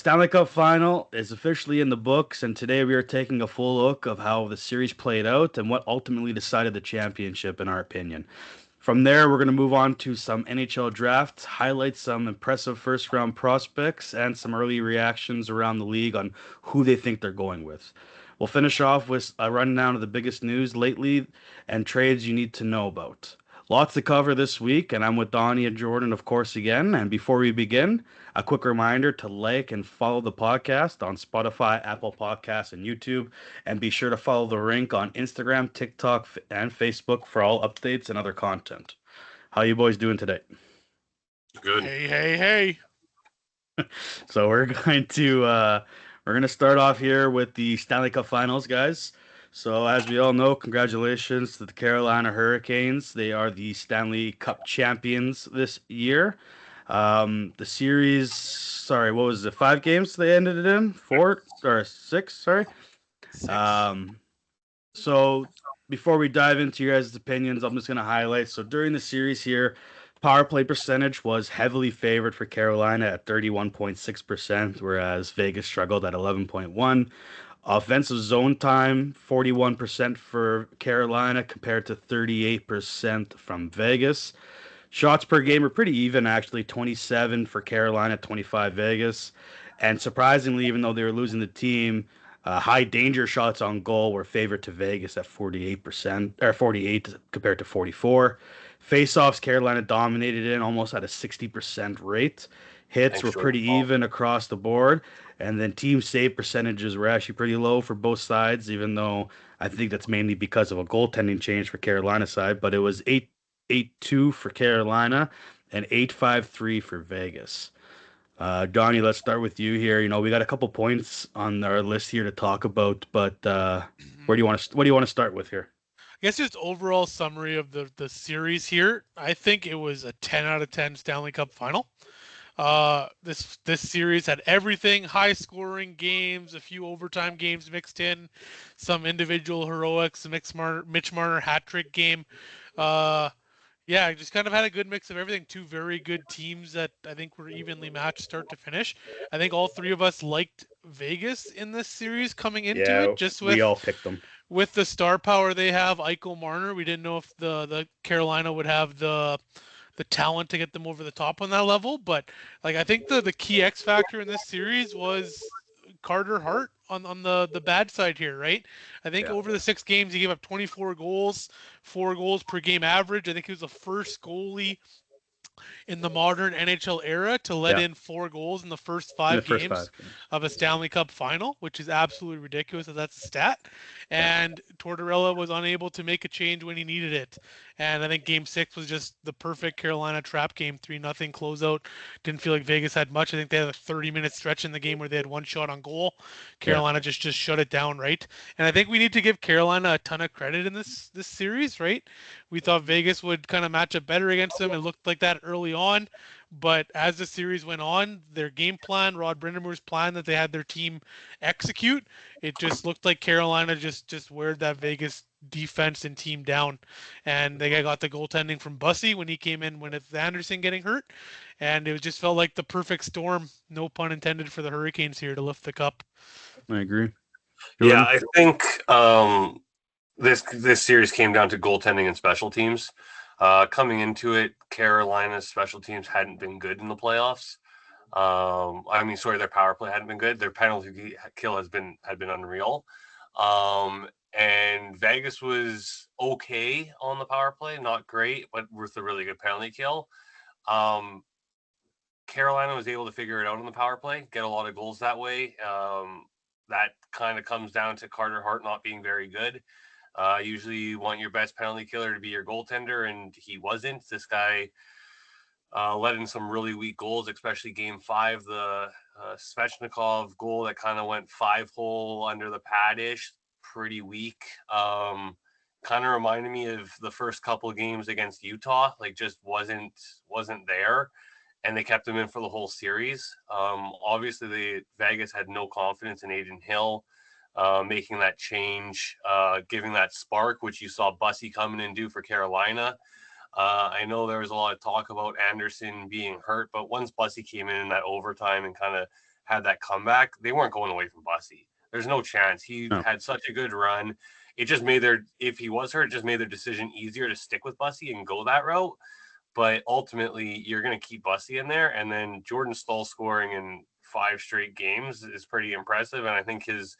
Stanley Cup Final is officially in the books, and today we are taking a full look of how the series played out and what ultimately decided the championship, in our opinion. From there, we're going to move on to some NHL drafts, highlight some impressive first round prospects, and some early reactions around the league on who they think they're going with. We'll finish off with a rundown of the biggest news lately and trades you need to know about. Lots to cover this week, and I'm with Donnie and Jordan, of course, again. And before we begin, a quick reminder to like and follow the podcast on Spotify, Apple Podcasts, and YouTube. And be sure to follow the Rink on Instagram, TikTok, and Facebook for all updates and other content. How you boys doing today? Good. Hey. So we're gonna start off here with the Stanley Cup Finals, guys. So as we all know, congratulations to the Carolina Hurricanes. They are the Stanley Cup champions this year. The series, sorry, what was it? 5 games they ended it in? 4 or 6? Sorry. 6. So before we dive into your guys' opinions, I'm just going to highlight. So during the series here, power play percentage was heavily favored for Carolina at 31.6%, whereas Vegas struggled at 11.1. Offensive zone time, 41% for Carolina compared to 38% from Vegas. Shots per game were pretty even, actually, 27 for Carolina, 25 Vegas. And surprisingly, even though they were losing the team, high danger shots on goal were favored to Vegas at 48%, or 48 compared to 44. Faceoffs, Carolina dominated in almost at a 60% rate. Hits were pretty even across the board. And then team save percentages were actually pretty low for both sides, even though I think that's mainly because of a goaltending change for Carolina side. But it was 8-2 for Carolina and 8-5-3 for Vegas. Donnie, let's start with you here. You know, we got a couple points on our list here to talk about, but what do you want to start with here? I guess just overall summary of the series here. I think it was a 10 out of 10 Stanley Cup final. This series had everything: high scoring games, a few overtime games mixed in, some individual heroics, Mitch Marner hat trick game. Yeah, just kind of had a good mix of everything. Two very good teams that I think were evenly matched start to finish. I think all three of us liked Vegas in this series coming into it, just we all picked them. with the star power they have, Eichel Marner. We didn't know if the Carolina would have the talent to get them over the top on that level, but like I think the key X factor in this series was Carter Hart on the bad side here, right? I think over the 6 games he gave up 24 goals, 4 goals per game average. I think he was the first goalie in the modern NHL era to let in 4 goals in the first 5 games of a Stanley Cup final, which is absolutely ridiculous that that's a stat. And Tortorella was unable to make a change when he needed it. And I think Game 6 was just the perfect Carolina trap game, 3-0 closeout. Didn't feel like Vegas had much. I think they had a 30-minute stretch in the game where they had 1 shot on goal. Carolina just shut it down, right? And I think we need to give Carolina a ton of credit in this series, right? We thought Vegas would kind of match up better against them. It looked like that early on. But as the series went on, their game plan, Rod Brind'Amour's plan that they had their team execute, it just looked like Carolina just weared that Vegas defense and team down. And they got the goaltending from Bussy when he came in when it's Anderson getting hurt. And it just felt like the perfect storm, no pun intended, for the Hurricanes here to lift the cup. I agree. Jordan? Yeah, I think this series came down to goaltending and special teams. Coming into it, Carolina's special teams hadn't been good in the playoffs. Their power play hadn't been good. Their penalty kill had been unreal. And Vegas was okay on the power play, not great, but with a really good penalty kill. Carolina was able to figure it out on the power play, get a lot of goals that way. That kind of comes down to Carter Hart not being very good. Usually you want your best penalty killer to be your goaltender, and he wasn't. This guy let in some really weak goals, especially Game 5, the Svechnikov goal that kind of went 5-hole under the pad-ish, pretty weak. Kind of reminded me of the first couple of games against Utah, like just wasn't there, and they kept him in for the whole series. Obviously, Vegas had no confidence in Adin Hill. Making that change, giving that spark, which you saw Bussy coming and do for Carolina. I know there was a lot of talk about Anderson being hurt, but once Bussy came in that overtime and kind of had that comeback, they weren't going away from Bussy. There's no chance. He had such a good run. It just made if he was hurt, it just made their decision easier to stick with Bussy and go that route. But ultimately, you're going to keep Bussy in there. And then Jordan Staal scoring in 5 straight games is pretty impressive. And I think his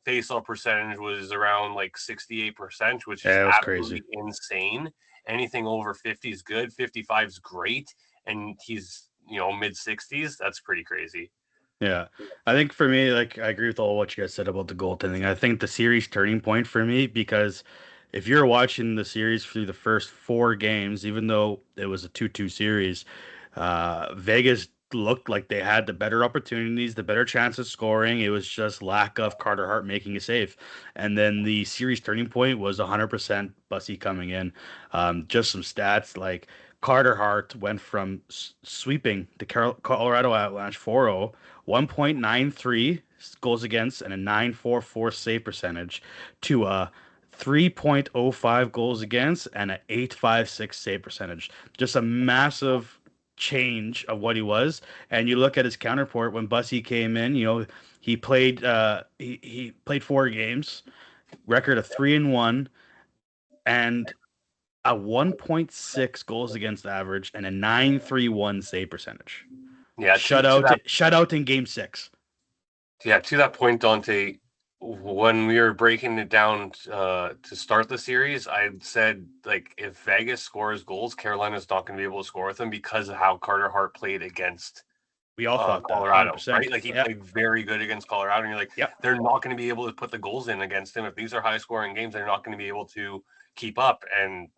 faceoff percentage was around like 68%, which is absolutely crazy. Insane. Anything over 50 is good. 55 is great. And he's, mid 60s. That's pretty crazy. Yeah. I think for me, like, I agree with all what you guys said about the goaltending. I think the series turning point for me, because if you're watching the series through the first 4 games, even though it was a 2-2 series, Vegas looked like they had the better opportunities, the better chance of scoring. It was just lack of Carter Hart making a save. And then the series turning point was 100% Bussy coming in. Just some stats, like Carter Hart went from sweeping the Colorado Avalanche 4-0, 1.93 goals against and a 9.44 save percentage, to a 3.05 goals against and an 8.56 save percentage. Just a massive change of what he was. And you look at his counterpart when Bussy came in, he played he played 4 games, record of 3-1, and a 1.6 goals against average and a 9.31 save percentage. Yeah, shutout in game 6. Yeah, to that point, Dante, when we were breaking it down to start the series, I said, like, if Vegas scores goals, Carolina's not going to be able to score with them because of how Carter Hart played against we all thought Colorado, that, right? Like, he played very good against Colorado, and you're like, they're not going to be able to put the goals in against him. If these are high-scoring games, they're not going to be able to keep up, and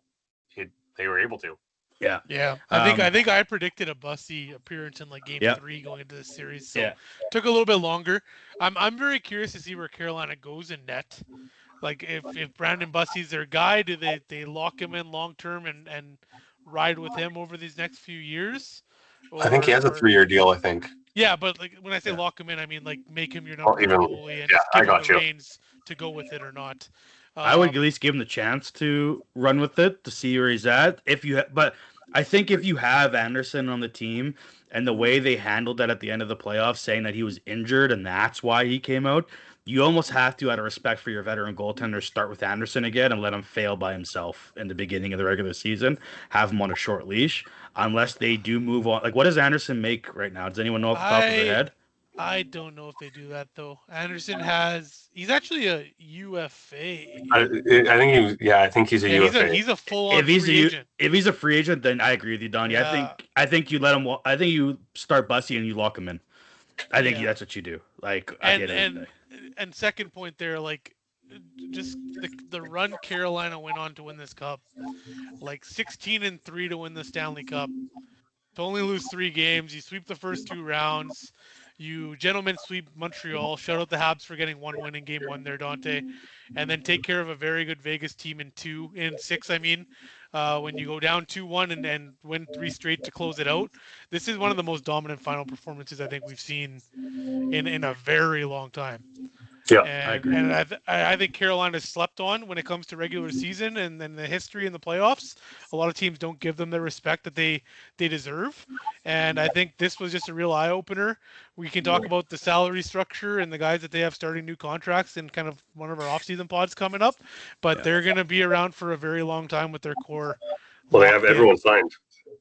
they were able to. Yeah. I think I predicted a Bussy appearance in like game 3 going into the series. So took a little bit longer. I'm very curious to see where Carolina goes in net. Like if Brandon Bussy's their guy, do they lock him in long term and ride with him over these next few years? I think he has a 3-year deal, I think. Yeah, but like when I say lock him in, I mean like make him your number 1 goalie and just give him the reins to go with it or not. I would at least give him the chance to run with it to see where he's at. But I think if you have Anderson on the team and the way they handled that at the end of the playoffs, saying that he was injured and that's why he came out, you almost have to, out of respect for your veteran goaltender, start with Anderson again and let him fail by himself in the beginning of the regular season. Have him on a short leash unless they do move on. Like, what does Anderson make right now? Does anyone know off the top of their head? I don't know if they do that though. Anderson he's actually a UFA. I think he's a UFA. He's a full-on free agent. If he's a free agent, then I agree with you, Donnie. Yeah. I think you let him. I think you start Bussy and you lock him in. I think that's what you do. Like, and second point there, like, just the run Carolina went on to win this cup, like 16-3 to win the Stanley Cup. To only lose 3 games, you sweep the first 2 rounds. You gentlemen sweep Montreal. Shout out the Habs for getting 1 win in game 1 there, Dante. And then take care of a very good Vegas team in 6, when you go down 2-1 and win 3 straight to close it out. This is one of the most dominant final performances I think we've seen in a very long time. Yeah, I agree. And I think Carolina's slept on when it comes to regular season and then the history in the playoffs. A lot of teams don't give them the respect that they deserve. And I think this was just a real eye-opener. We can talk about the salary structure and the guys that they have starting new contracts in kind of one of our off-season pods coming up. But they're going to be around for a very long time with their core. Well, they have everyone signed.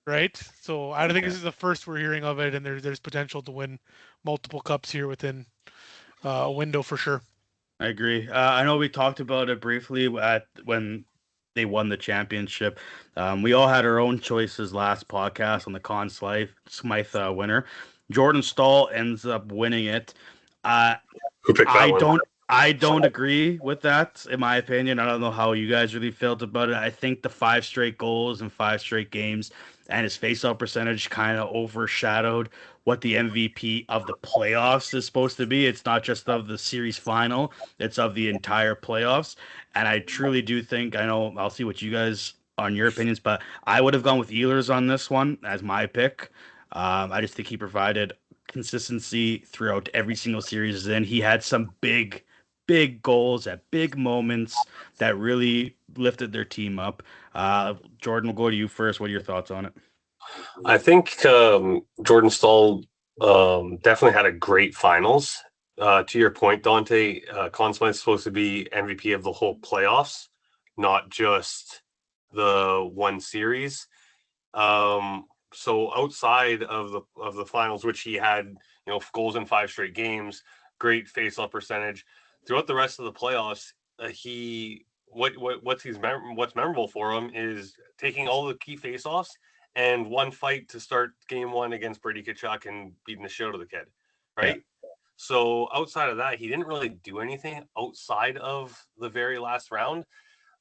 Right? So I think this is the first we're hearing of it, and there's potential to win multiple cups here within a window for sure. I agree. I know we talked about it briefly when they won the championship. We all had our own choices last podcast on the Conn Smythe winner. Jordan Staal ends up winning it. Who picked that one? I don't agree with that, in my opinion. I don't know how you guys really felt about it. I think the 5 straight goals and 5 straight games and his faceoff percentage kind of overshadowed what the MVP of the playoffs is supposed to be. It's not just of the series final, it's of the entire playoffs. And I truly do think, I know I'll see what you guys on your opinions, but I would have gone with Ehlers on this one as my pick. I just think he provided consistency throughout every single series. And he had some big goals at big moments that really lifted their team up. Jordan, we'll go to you first. What are your thoughts on it? I think Jordan Staal Definitely had a great finals. To your point, Dante, Conn Smythe's supposed to be MVP of the whole playoffs, not just the one series. So outside of the finals, which he had, goals in 5 straight games, great faceoff percentage. Throughout the rest of the playoffs, what's memorable for him is taking all the key faceoffs and one fight to start game 1 against Brady Tkachuk and beating the shit out of the kid, right? Yeah. So outside of that, he didn't really do anything outside of the very last round.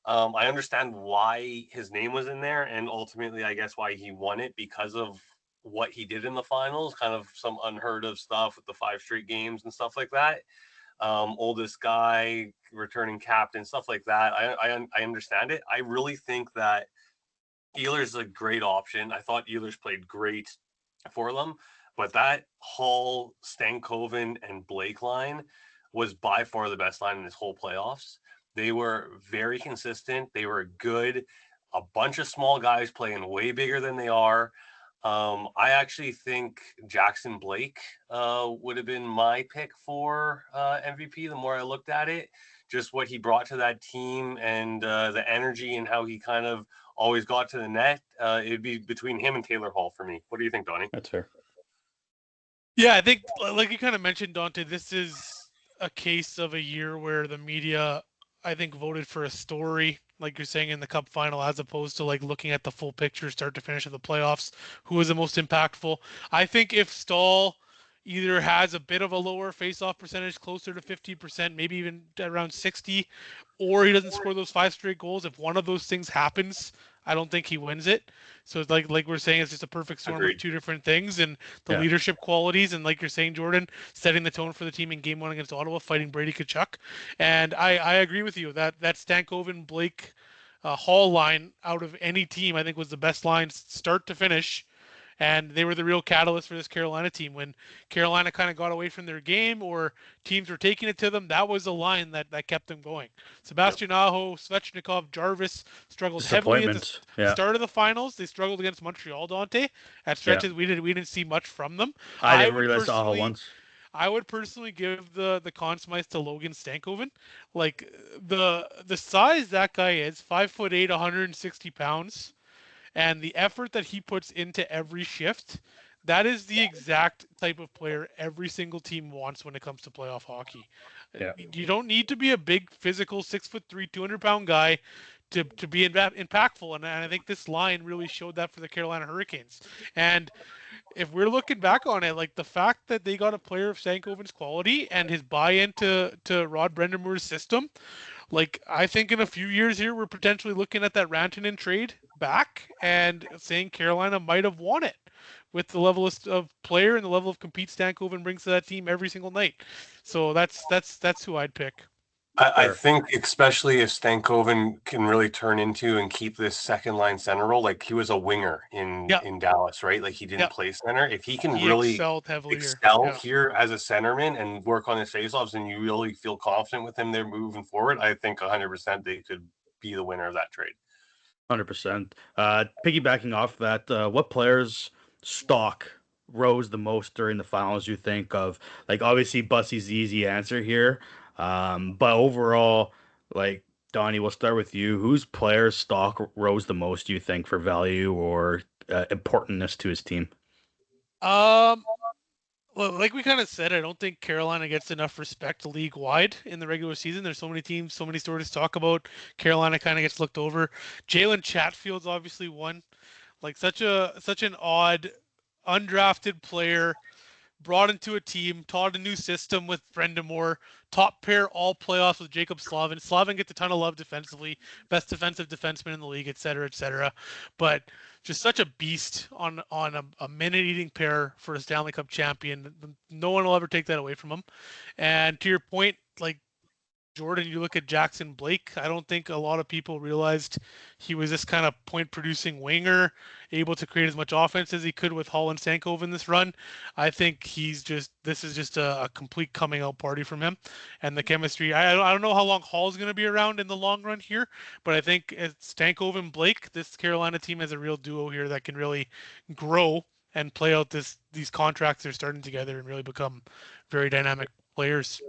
I understand why his name was in there, and ultimately, I guess why he won it because of what he did in the finals. Kind of some unheard of stuff with the 5 straight games and stuff like that. Oldest guy, returning captain, stuff like that. I understand it. I really think that Ehlers is a great option. I thought Ehlers played great for them, but that Hall, Stankoven, and Blake line was by far the best line in this whole playoffs. They were very consistent. They were good. A bunch of small guys playing way bigger than they are. I actually think Jackson Blake would have been my pick for MVP. The more I looked at it, just what he brought to that team and the energy and how he kind of always got to the net. It'd be between him and Taylor Hall for me. What do you think, Donnie? That's fair. Yeah, I think, like you kind of mentioned, Dante, this is a case of a year where the media, I think, voted for a story, like you're saying, in the Cup final, as opposed to like looking at the full picture, start to finish of the playoffs, who was the most impactful. I think if Stahl either has a bit of a lower face-off percentage, closer to 50%, maybe even around 60, or he doesn't score those 5 straight goals, if one of those things happens, I don't think he wins it. So it's like we're saying, it's just a perfect storm Agreed. of 2 different things, and the leadership qualities, and like you're saying, Jordan, setting the tone for the team in Game 1 against Ottawa, fighting Brady Tkachuk. And I agree with you that Stankoven, Blake, Hall line out of any team, I think, was the best line start to finish. And they were the real catalyst for this Carolina team. When Carolina kind of got away from their game or teams were taking it to them, that was the line that kept them going. Sebastian Aho, Svechnikov, Jarvis struggled heavily at the start of the finals. They struggled against Montreal, Dante. At stretches, we didn't see much from them. I didn't realize Aho once. I would personally give the Conn Smythe to Logan Stankoven. Like the size that guy is, 5'8", 160 pounds. And the effort that he puts into every shift, that is the exact type of player every single team wants when it comes to playoff hockey. Yeah. You don't need to be a big physical 6'3", 200-pound guy to be impactful. And I think this line really showed that for the Carolina Hurricanes. And if we're looking back on it, like the fact that they got a player of Stankoven's quality and his buy-in to Rod Brendamore's system, like I think in a few years here, we're potentially looking at that Rantanen trade back and saying Carolina might have won it with the level of player and the level of compete Stankoven brings to that team every single night. So that's who I'd pick. I think especially if Stankoven can really turn into and keep this second line center role, like he was a winger in Dallas, right? Like he didn't play center. If he can really excel here as a centerman and work on his faceoffs, and you really feel confident with him there moving forward, I think 100% they could be the winner of that trade. 100%. Piggybacking off that, what players' stock rose the most during the finals, you think of? Like, obviously, Bussy's the easy answer here. But overall, like, Donnie, we'll start with you. Whose player's stock rose the most, you think, for value or importantness to his team? Well, like we kind of said, I don't think Carolina gets enough respect league-wide in the regular season. There's so many teams, so many stories to talk about. Carolina kind of gets looked over. Jalen Chatfield's obviously one. Like such an odd, undrafted player, brought into a team, taught a new system with Brendamore, top pair all playoffs with Jacob Slavin. Slavin gets a ton of love defensively, best defensive defenseman in the league, et cetera, et cetera. But just such a beast on a minute-eating pair for a Stanley Cup champion. No one will ever take that away from him. And to your point, like Jordan, you look at Jackson Blake, I don't think a lot of people realized he was this kind of point-producing winger, able to create as much offense as he could with Hall and Stankoven in this run. I think this is just a complete coming-out party from him. And the chemistry, I don't know how long Hall's going to be around in the long run here, but I think Stankoven Blake, this Carolina team has a real duo here that can really grow and play out these contracts they're starting together and really become very dynamic players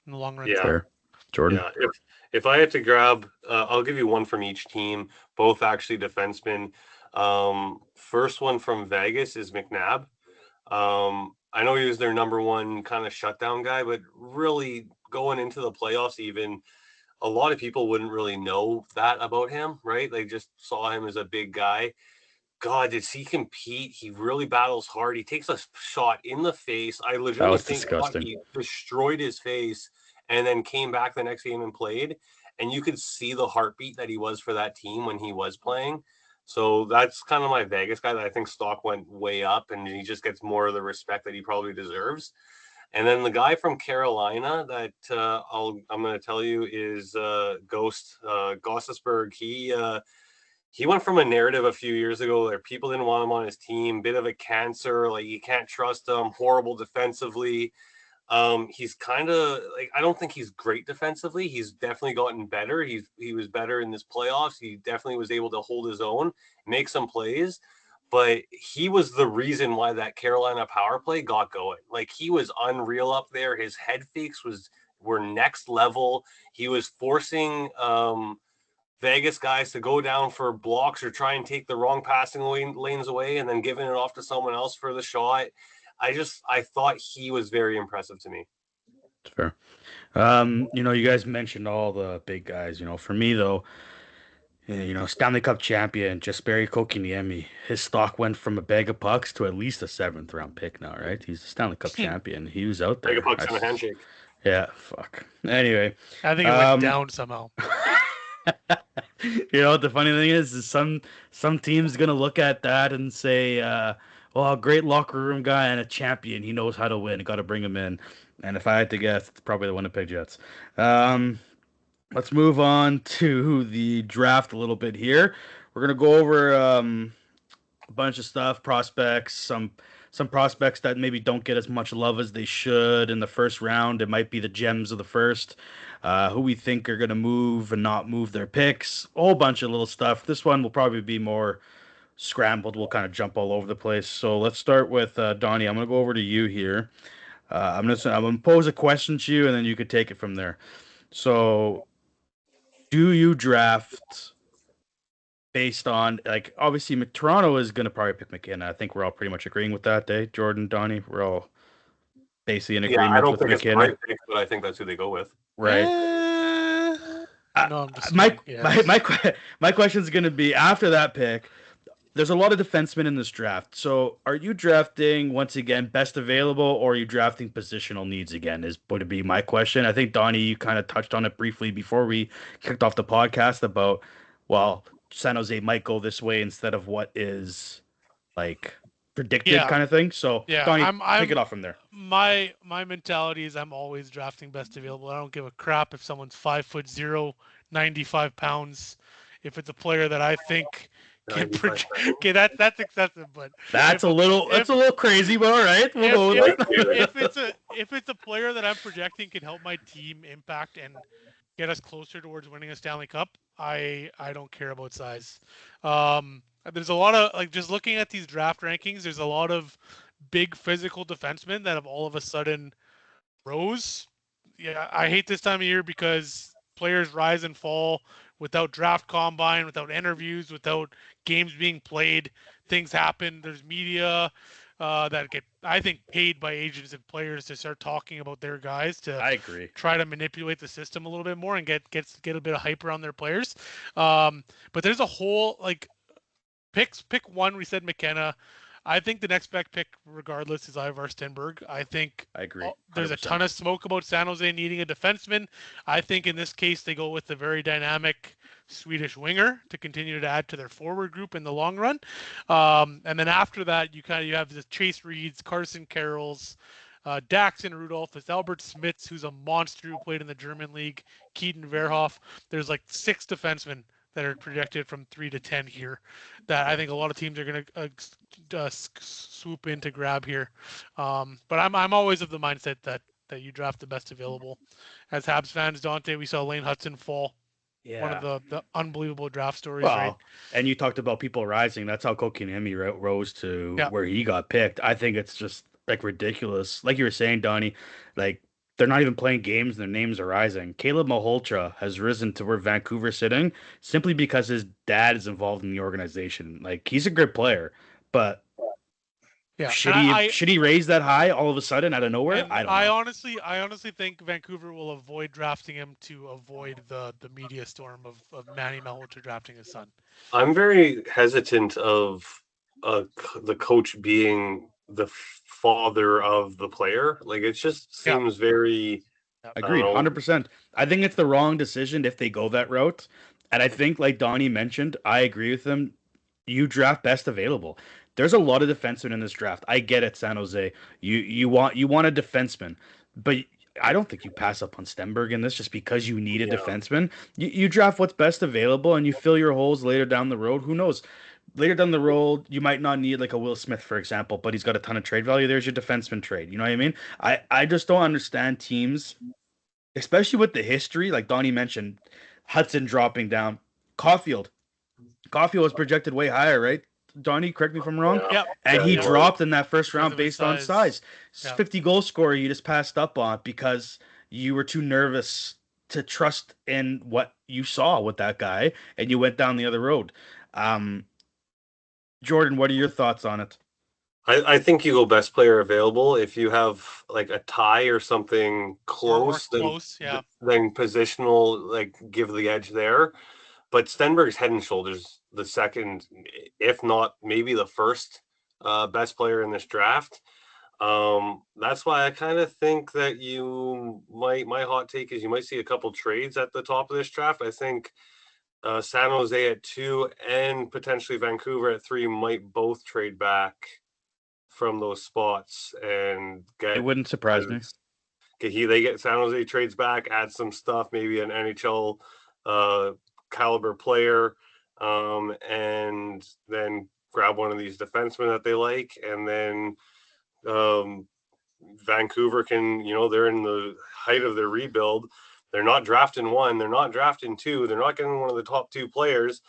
in the long run. Yeah. Fair. Jordan. Yeah, if I had to grab, I'll give you one from each team, both actually defensemen. First one from Vegas is McNabb. I know he was their number one kind of shutdown guy, but really going into the playoffs, even a lot of people wouldn't really know that about him, right? They just saw him as a big guy. God, did he compete? He really battles hard. He takes a shot in the face. I That legitimately was think disgusting. he destroyed his face and then came back the next game and played. And you could see the heartbeat that he was for that team when he was playing. So that's kind of my Vegas guy that I think stock went way up and he just gets more of the respect that he probably deserves. And then the guy from Carolina that I'm going to tell you is Gostisberg. He went from a narrative a few years ago where people didn't want him on his team, bit of a cancer, like you can't trust him, horrible defensively. He's kind of like, I don't think he's great defensively. He's definitely gotten better. He was better in this playoffs. He definitely was able to hold his own, make some plays, but he was the reason why that Carolina power play got going. Like he was unreal up there. His head fakes were next level. He was forcing Vegas guys to go down for blocks or try and take the wrong passing lanes away and then giving it off to someone else for the shot. I thought he was very impressive to me. It's fair. You guys mentioned all the big guys. For me though, Stanley Cup champion Jesperi Kotkaniemi, his stock went from a bag of pucks to at least a 7th-round pick now, right? He's the Stanley Cup champion. He was out there. Bag of pucks and a handshake. Yeah, fuck. Anyway, I think it went down somehow. The funny thing is some teams gonna look at that and say, well, a great locker room guy and a champion. He knows how to win. Got to bring him in. And if I had to guess, it's probably the Winnipeg Jets. Let's move on to the draft a little bit here. We're gonna go over a bunch of stuff, prospects, some prospects that maybe don't get as much love as they should in the first round. It might be the gems of the first, who we think are going to move and not move their picks. A whole bunch of little stuff. This one will probably be more scrambled. We'll kind of jump all over the place. So let's start with Donnie. I'm going to go over to you here. I'm going to pose a question to you, and then you could take it from there. So, do you draft based on, like, obviously Toronto is going to probably pick McKenna. I think we're all pretty much agreeing with that, Jordan, Donnie. We're all basically in agreement I don't with think McKenna. it's the right pick, but I think that's who they go with. Right. No, I'm just my question is going to be, after that pick, there's a lot of defensemen in this draft. So are you drafting, once again, best available, or are you drafting positional needs again, is going to be my question. I think, Donnie, you kind of touched on it briefly before we kicked off the podcast about, well, San Jose might go this way instead of what is like predicted kind of thing. So Donnie, take it off from there. My mentality is I'm always drafting best available. I don't give a crap if someone's 5'0", 95 pounds. If it's a player that I think can project, okay, that's excessive, but that's a little crazy, but all right, we'll go with it. If it's a player that I'm projecting can help my team impact and get us closer towards winning a Stanley Cup, I don't care about size. There's a lot of, like, just looking at these draft rankings, there's a lot of big physical defensemen that have all of a sudden rose. Yeah, I hate this time of year because players rise and fall without draft combine, without interviews, without games being played. Things happen. There's media that get, I think, paid by agents and players to start talking about their guys to I agree. Try to manipulate the system a little bit more and get a bit of hype around their players. But there's a whole, like, pick one. We said McKenna. I think the next best pick, regardless, is Ivar Stenberg. I agree. 100%. There's a ton of smoke about San Jose needing a defenseman. I think in this case they go with the very dynamic Swedish winger to continue to add to their forward group in the long run. And then after that, you have the Chase Reeds, Carson Carrolls, Daxon Rudolph, it's Albert Smits, who's a monster who played in the German league, Keaton Verhoff. There's like 6 defensemen that are projected from 3 to 10 here that I think a lot of teams are going to swoop in to grab here. But I'm always of the mindset that you draft the best available. As Habs fans, Dante, we saw Lane Hudson fall one of Yeah. the unbelievable draft stories, right? Well, and you talked about people rising. That's how Kotkaniemi rose to Yeah. where he got picked. I think it's just like ridiculous. Like you were saying, Donnie, like they're not even playing games and their names are rising. Caleb Maholtra has risen to where Vancouver's sitting simply because his dad is involved in the organization. Like he's a good player, but Yeah. should he raise that high all of a sudden out of nowhere? And I don't I know. honestly think Vancouver will avoid drafting him to avoid the media storm of Manny Malhotra drafting his son. I'm very hesitant of the coach being the father of the player. Like it just seems very. I don't Agreed, know. 100%. I think it's the wrong decision if they go that route. And I think, like Donnie mentioned, I agree with him. You draft best available. There's a lot of defensemen in this draft. I get it, San Jose. You want a defenseman, but I don't think you pass up on Stenberg in this just because you need a Yeah. defenseman. You draft what's best available and you fill your holes later down the road. Who knows? Later down the road, you might not need like a Will Smith, for example, but he's got a ton of trade value. There's your defenseman trade. You know what I mean? I just don't understand teams, especially with the history, like Donnie mentioned, Hudson dropping down. Caulfield. Caulfield was projected way higher, right? Donnie, correct me if I'm wrong. Yep. And Yeah, he he was. dropped in that first Because round of his based on size. size. Yeah. 50 goal scorer you just passed up on because you were too nervous to trust in what you saw with that guy and you went down the other road. Jordan, what are your thoughts on it? I think you go best player available. If you have like a tie or something close, yeah. then positional, like give the edge there. But Stenberg's head and shoulders the second, if not maybe the first best player in this draft. That's why I kind of think that my hot take is you might see a couple trades at the top of this draft. I think San Jose at 2 and potentially Vancouver at 3 might both trade back from those spots and get. It wouldn't surprise me. They get San Jose trades back, add some stuff, maybe an NHL caliber player, and then grab one of these defensemen that they like, and then Vancouver can, they're in the height of their rebuild. They're not drafting 1, they're not drafting 2, they're not getting one of the top 2 players.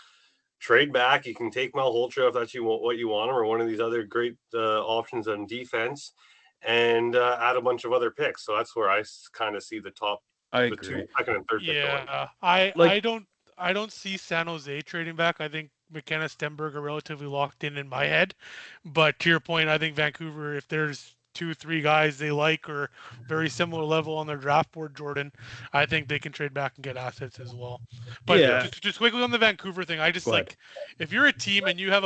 Trade back. You can take Malhotra if that's what you want, or one of these other great options on defense, and add a bunch of other picks. So that's where I kind of see the agree. 2, second and third pick going. Yeah, I don't see San Jose trading back. I think McKenna, Stenberg are relatively locked in my head. But to your point, I think Vancouver, if there's 2-3 guys they like or very similar level on their draft board, Jordan, I think they can trade back and get assets as well. But Yeah. just quickly on the Vancouver thing, I just Go ahead. like, if you're a team and you have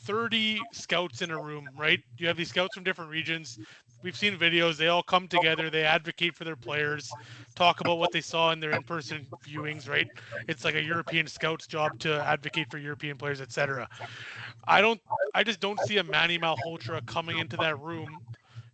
30 scouts in a room, right? You have these scouts from different regions. We've seen videos. They all come together. They advocate for their players, talk about what they saw in their in-person viewings, right? It's like a European scout's job to advocate for European players, etc. I just don't see a Manny Malhotra coming into that room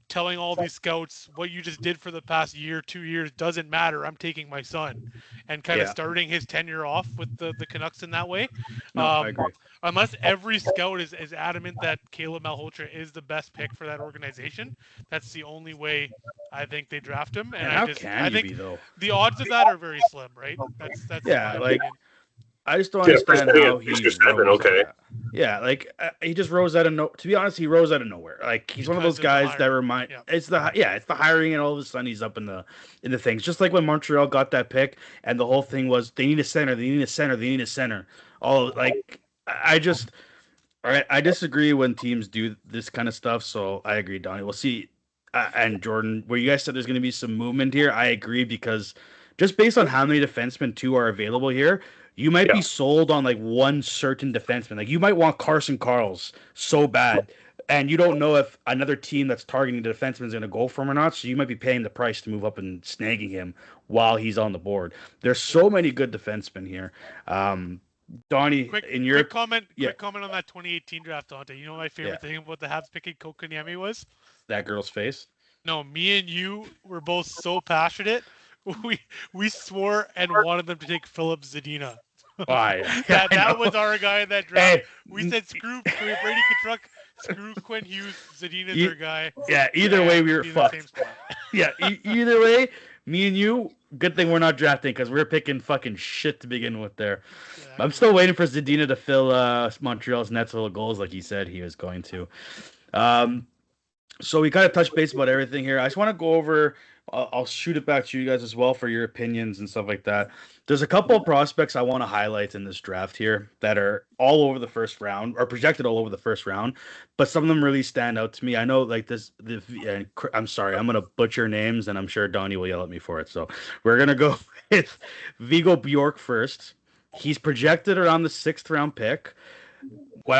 telling all these scouts what you just did for the past year, 2 years doesn't matter. I'm taking my son, and kind of starting his tenure off with the Canucks in that way. No, I agree. Unless every scout is adamant that Caleb Malhotra is the best pick for that organization, that's the only way I think they draft him. And I think the odds of that are very slim, right? That's yeah, my like opinion. I just don't understand how he rose. Okay. Yeah, like he just rose out of no. To be honest, he rose out of nowhere. Like he's one of those guys that remind. Yeah. It's the hiring, and all of a sudden he's up in the things. Just like when Montreal got that pick, and the whole thing was they need a center, they need a center, they need a center. All like I disagree when teams do this kind of stuff. So I agree, Donnie. We'll see. And Jordan, where you guys said there's going to be some movement here, I agree because just based on how many defensemen too are available here. You might be sold on like one certain defenseman. Like you might want Carson Karls so bad, and you don't know if another team that's targeting the defenseman is going to go for him or not. So you might be paying the price to move up and snagging him while he's on the board. There's so many good defensemen here. Donnie, quick comment on that 2018 draft, Dante. You know what my favorite thing about the Habs picking Kotkaniemi was? That girl's face. No, me and you were both so passionate. We swore and wanted them to take Philip Zadina. Why? that was our guy in that draft. Hey, we said screw Brady Tkachuk, screw Quinn Hughes, Zadina's our guy. Yeah, either way we were fucked. Yeah, either way Me and you, good thing we're not drafting because we're picking fucking shit to begin with there. Yeah, I'm still waiting for Zadina to fill Montreal's nets full of goals like he said he was going to. Um, so we kind of touched base about everything here. I just want to go over. I'll shoot it back to you guys as well for your opinions and stuff like that. There's a couple of prospects I want to highlight in this draft here that are all over the first round or projected all over the first round, but some of them really stand out to me. I know like this. I'm sorry, I'm gonna butcher names, and I'm sure Donnie will yell at me for it. So we're gonna go with Vigo Bjork first. He's projected around the sixth round pick. What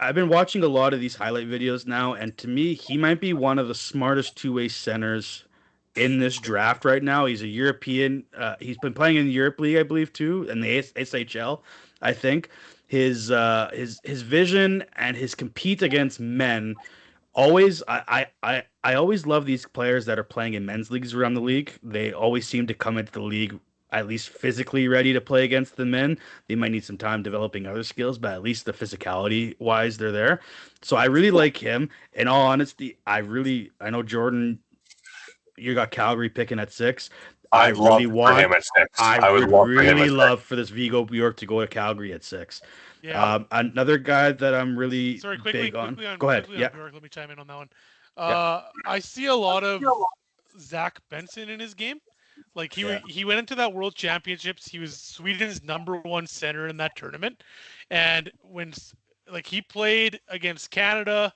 I've been watching a lot of these highlight videos now, and to me, he might be one of the smartest two-way centers in this draft right now. He's a European. He's been playing in the Europe League, I believe, too, and the SHL. I think his vision and his compete against men always. I always love these players that are playing in men's leagues around the league. They always seem to come into the league at least physically ready to play against the men. They might need some time developing other skills, but at least the physicality wise, they're there. So I really like him. In all honesty, I know Jordan, you got Calgary picking at 6. I'd love for him at 6. I would would love for him really at 6. love for this Vigo Bjork to go to Calgary at 6. yeah. Another guy that I'm really Sorry, quickly big on. quickly on Go ahead. quickly Yeah. on Bjork. Let me chime in on that one. Yeah. I see a lot of Zach Benson in his game. Like he went into that World Championships. He was Sweden's #1 center in that tournament, and when like he played against Canada,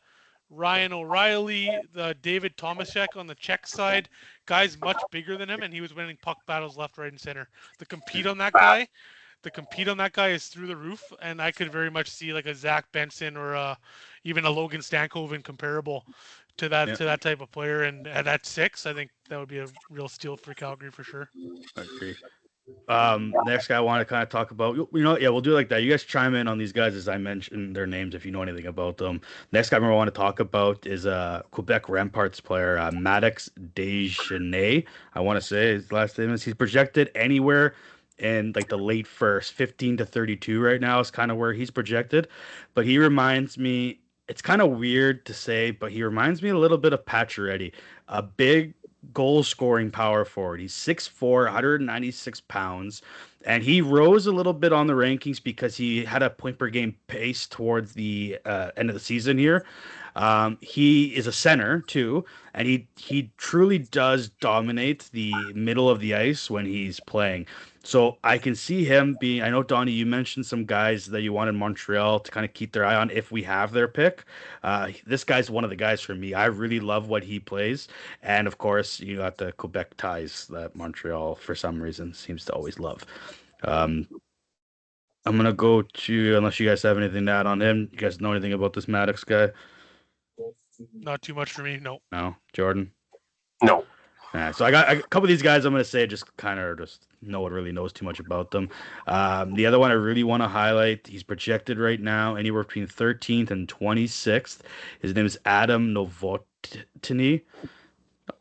Ryan O'Reilly, the David Tomaszek on the Czech side, guys much bigger than him, and he was winning puck battles left, right, and center. The compete on that guy is through the roof, and I could very much see like a Zach Benson or even a Logan Stankoven comparable to that type of player. And at 6, I think that would be a real steal for Calgary for sure. I agree. Next guy I want to kind of talk about, we'll do it like that. You guys chime in on these guys as I mention their names if you know anything about them. Next guy I want to talk about is Quebec Remparts player Maddox Deschenais. I want to say his last name is. He's projected anywhere in like the late first, 15 to 32 right now is kind of where he's projected. But he reminds me, it's kind of weird to say, but he reminds me a little bit of Pacioretty, a big goal scoring power forward. He's 6'4", 196 pounds, and he rose a little bit on the rankings because he had a point per game pace towards the end of the season here. He is a center too, and he truly does dominate the middle of the ice when he's playing. So I can see him being. I know Donnie, you mentioned some guys that you wanted Montreal to kind of keep their eye on if we have their pick. This guy's one of the guys for me. I really love what he plays, and of course you got the Quebec ties that Montreal for some reason seems to always love. I'm gonna go to unless you guys have anything to add on him. You guys know anything about this Maddox guy? Not too much for me. No. No, Jordan. No. So I got a couple of these guys. I'm gonna say just kind of just no one really knows too much about them. The other one I really want to highlight. He's projected right now anywhere between 13th and 26th. His name is Adam Novotny.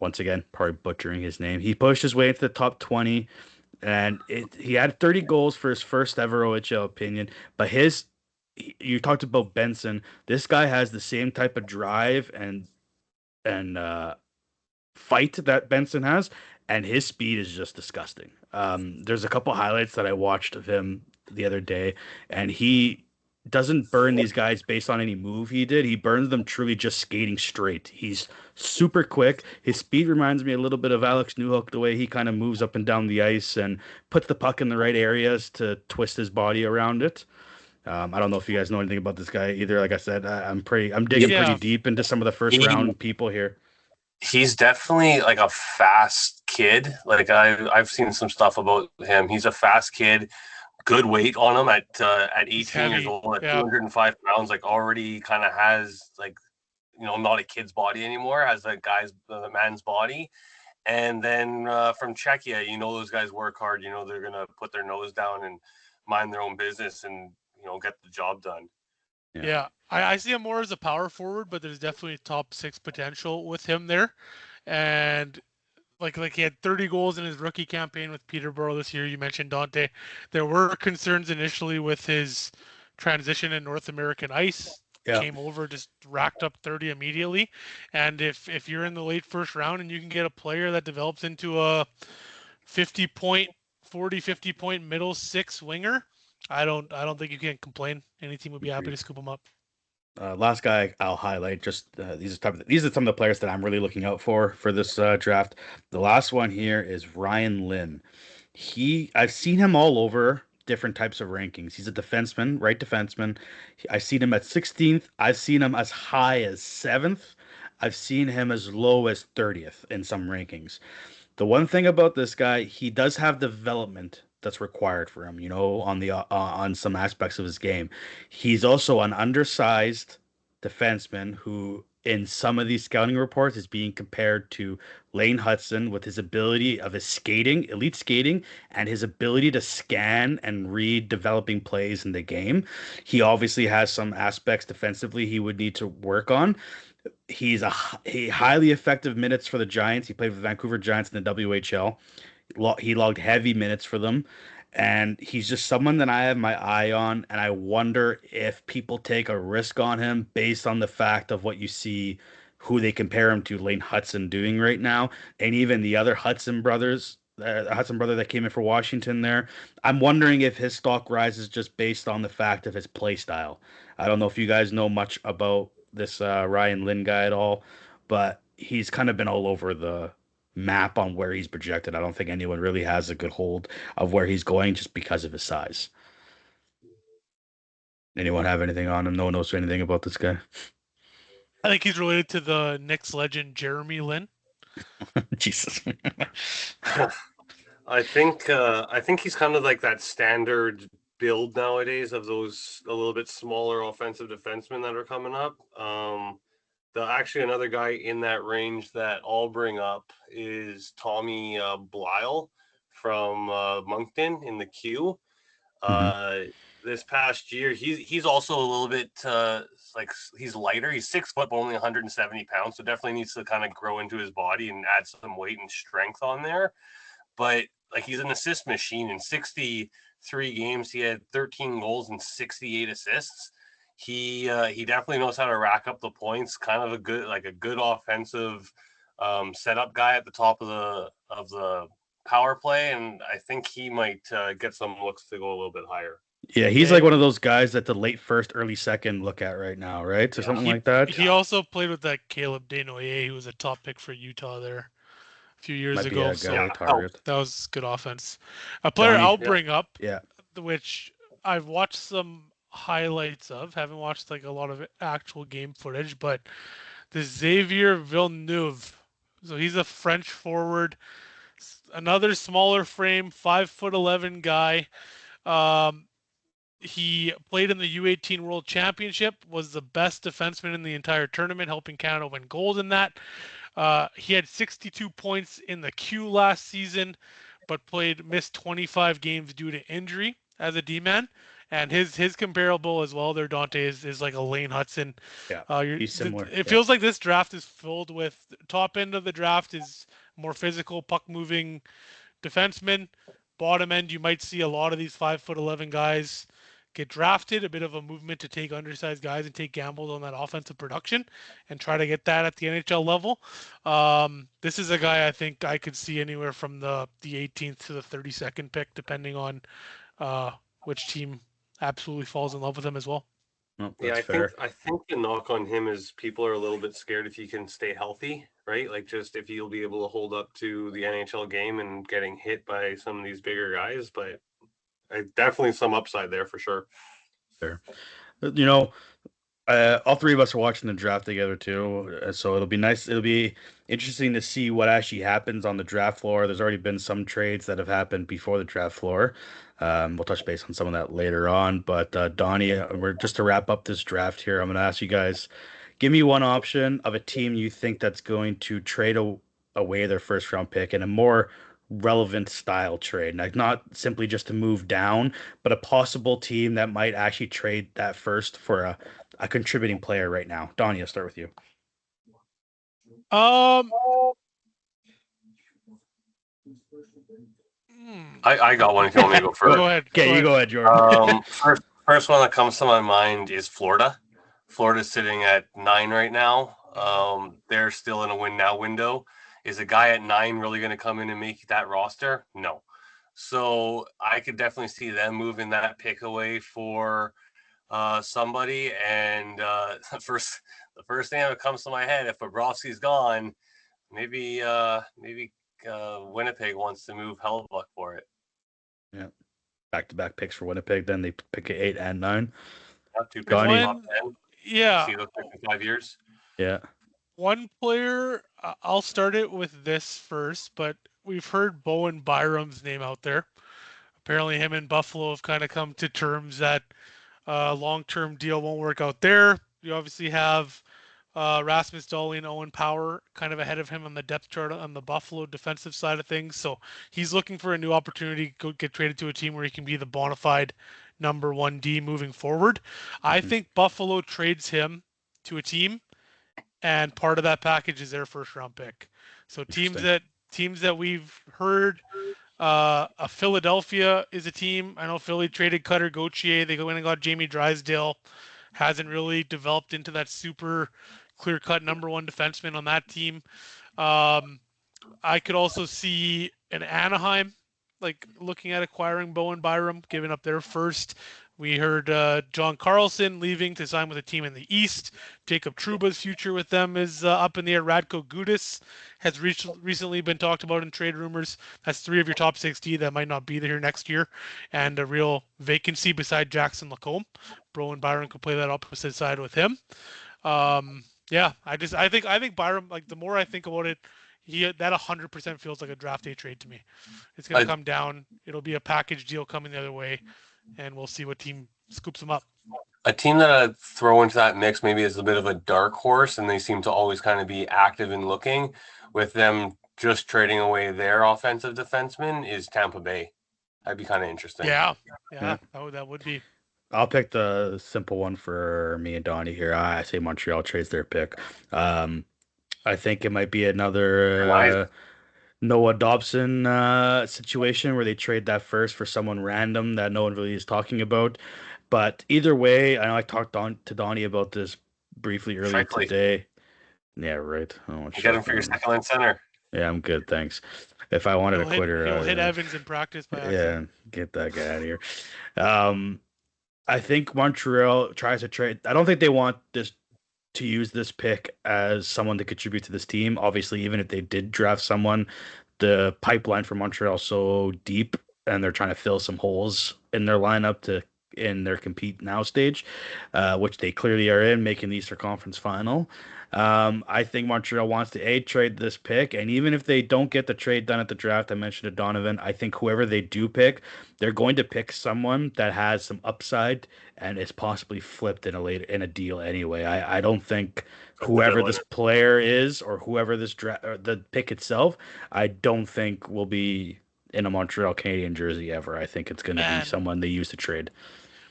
Once again, probably butchering his name. He pushed his way into the top 20, and he had 30 goals for his first ever OHL opinion. But you talked about Benson. This guy has the same type of drive and fight that Benson has, and his speed is just disgusting. There's a couple highlights that I watched of him the other day, and he doesn't burn these guys based on any move he did. He burns them truly just skating straight. He's super quick. His speed reminds me a little bit of Alex Newhook, the way he kind of moves up and down the ice and puts the puck in the right areas to twist his body around it. I don't know if you guys know anything about this guy either. Like I said, I'm digging pretty deep into some of the first round people here. He's definitely like a fast kid. Like I've seen some stuff about him. He's a fast kid, good weight on him at 18 years old, at 205 pounds. Like already kind of has like, not a kid's body anymore. Has the man's body. And then from Czechia, those guys work hard. They're gonna put their nose down and mind their own business and get the job done. Yeah. I see him more as a power forward, but there's definitely top 6 potential with him there. And like he had 30 goals in his rookie campaign with Peterborough this year. You mentioned Dante. There were concerns initially with his transition in North American ice. came over, just racked up 30 immediately. And if you're in the late first round and you can get a player that develops into a 50 point middle six winger, I don't think you can complain. Any team would be happy to scoop him up. Last guy I'll highlight. Just these are some of the players that I'm really looking out for this draft. The last one here is Ryan Lynn. I've seen him all over different types of rankings. He's a defenseman, right defenseman. I've seen him at 16th. I've seen him as high as 7th. I've seen him as low as 30th in some rankings. The one thing about this guy, he does have development that's required for him, on some aspects of his game. He's also an undersized defenseman who, in some of these scouting reports, is being compared to Lane Hudson with his ability of his skating, elite skating, and his ability to scan and read developing plays in the game. He obviously has some aspects defensively he would need to work on. He's a highly effective minutes for the Giants. He played with the Vancouver Giants in the WHL. He logged heavy minutes for them, and he's just someone that I have my eye on, and I wonder if people take a risk on him based on the fact of what you see, who they compare him to, Lane Hudson, doing right now, and even the other Hudson brothers, the Hudson brother that came in for Washington there. I'm wondering if his stock rises just based on the fact of his play style. I don't know if you guys know much about this Ryan Lynn guy at all, but he's kind of been all over the map on where he's projected. I don't think anyone really has a good hold of where he's going just because of his size. Anyone have anything on him? No one knows anything about this guy. I think he's related to the Knicks legend Jeremy Lin. Jesus. I think he's kind of like that standard build nowadays of those a little bit smaller offensive defensemen that are coming up. Actually another guy in that range that I'll bring up is Tommy Blyle from Moncton in the Q. This past year, he's also a little bit he's lighter. He's 6 foot, but only 170 pounds, so definitely needs to kind of grow into his body and add some weight and strength on there. But like, he's an assist machine. In 63 games, he had 13 goals and 68 assists. He definitely knows how to rack up the points. Kind of a good offensive setup guy at the top of the power play, and I think he might get some looks to go a little bit higher. Yeah, he's like one of those guys that the late first, early second look at right now, right? Or something like that. He also played with that Caleb Desnoyers, who was a top pick for Utah there a few years ago. So that was good offense. A player I'll bring up, which I've watched some highlights of, haven't watched like a lot of actual game footage, but the Xavier Villeneuve. So he's a French forward, another smaller frame, 5'11" guy. He played in the U18 World Championship, was the best defenseman in the entire tournament, helping Canada win gold in that. He had 62 points in the Q last season, but missed 25 games due to injury as a D-man. And his comparable as well there, Dante, is like a Lane Hudson. Yeah, he's similar. It feels like this draft is filled with, top end of the draft is more physical, puck-moving defensemen. Bottom end, you might see a lot of these 5'11" guys get drafted, a bit of a movement to take undersized guys and take gambles on that offensive production and try to get that at the NHL level. This is a guy I think I could see anywhere from the 18th to the 32nd pick, depending on which team absolutely falls in love with him as well. Oh, I think the knock on him is people are a little bit scared if he can stay healthy, right? Like, just if he'll be able to hold up to the NHL game and getting hit by some of these bigger guys, but definitely some upside there for sure. Fair. All three of us are watching the draft together too, so it'll be nice. It'll be interesting to see what actually happens on the draft floor. There's already been some trades that have happened before the draft floor. We'll touch base on some of that later on. But Donnie, we're just to wrap up this draft here. I'm going to ask you guys, give me one option of a team you think that's going to trade away their first round pick in a more relevant style trade, like not simply just to move down, but a possible team that might actually trade that first for a contributing player right now. Donnie, I'll start with you. I got one if you want me to go first. Go ahead. Okay, you go ahead, Jordan. First one that comes to my mind is Florida. Florida's sitting at 9 right now. They're still in a win now window. Is a guy at 9 really going to come in and make that roster? No. So I could definitely see them moving that pick away for somebody. And the first thing that comes to my head, if Bobrovsky's gone, maybe Winnipeg wants to move Hellebuyck for it. Yeah. Back-to-back picks for Winnipeg. Then they pick 8 and 9. Not two picks in the top 10. Yeah. See those picks in 5 years. Yeah. One player, I'll start it with this first, but we've heard Bowen Byram's name out there. Apparently him and Buffalo have kind of come to terms that long-term deal won't work out there. You obviously have Rasmus Dahlin and Owen Power kind of ahead of him on the depth chart on the Buffalo defensive side of things. So he's looking for a new opportunity to get traded to a team where he can be the bona fide number 1D moving forward. I think Buffalo trades him to a team, and part of that package is their first round pick. So teams that we've heard, Philadelphia is a team. I know Philly traded Cutter Gauthier. They went and got Jamie Drysdale. Hasn't really developed into that super clear-cut number 1 defenseman on that team. I could also see an Anaheim looking at acquiring Bowen Byram, giving up their first. We heard John Carlson leaving to sign with a team in the East. Jacob Trouba's future with them is up in the air. Radko Gudas has recently been talked about in trade rumors. That's 3 of your top 60 that might not be there next year, and a real vacancy beside Jackson Lacombe. Bowen Byram could play that opposite side with him. Yeah, I think Byram, the more I think about it, that 100% feels like a draft day trade to me. It's going to come down. It'll be a package deal coming the other way, and we'll see what team scoops them up. A team that I'd throw into that mix maybe is a bit of a dark horse, and they seem to always kind of be active and looking, with them just trading away their offensive defenseman, is Tampa Bay. That'd be kind of interesting. Yeah. That would be. I'll pick the simple one for me and Donnie here. I say Montreal trades their pick. I think it might be another Noah Dobson situation where they trade that first for someone random that no one really is talking about. But either way, I know I talked to Donnie about this briefly earlier today. Yeah, right. You got him for your second line center. Yeah, I'm good, thanks. If I wanted a quitter, he'll hit Evans in practice by accident. Yeah, get that guy out of here. I think Montreal tries to trade. I don't think they want to use this pick as someone to contribute to this team. Obviously, even if they did draft someone, the pipeline for Montreal is so deep, and they're trying to fill some holes in their lineup in their compete now stage, which they clearly are in, making the Eastern Conference Final. I think Montreal wants to trade this pick, and even if they don't get the trade done at the draft, I mentioned to Donovan, I think whoever they do pick, they're going to pick someone that has some upside and is possibly flipped in a deal anyway. I don't think whoever this player is or whoever this the pick itself, I don't think will be in a Montreal Canadian jersey ever. I think it's going to be someone they use to trade.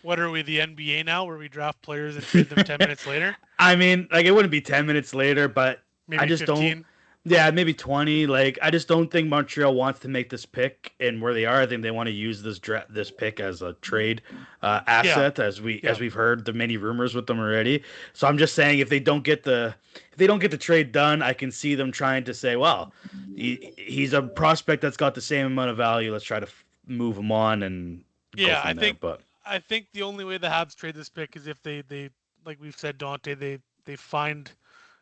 What are we, the NBA now, where we draft players and trade them 10 minutes later? I mean, it wouldn't be 10 minutes later, but maybe I just 15? don't. Yeah, maybe 20. I just don't think Montreal wants to make this pick, and where they are, I think they want to use this pick as a trade asset, as we've heard the many rumors with them already. So I'm just saying, if they don't get the trade done, I can see them trying to say, well, he's a prospect that's got the same amount of value. Let's try to move him on and go from there. I think the only way the Habs trade this pick is if they like we've said, Dante, they find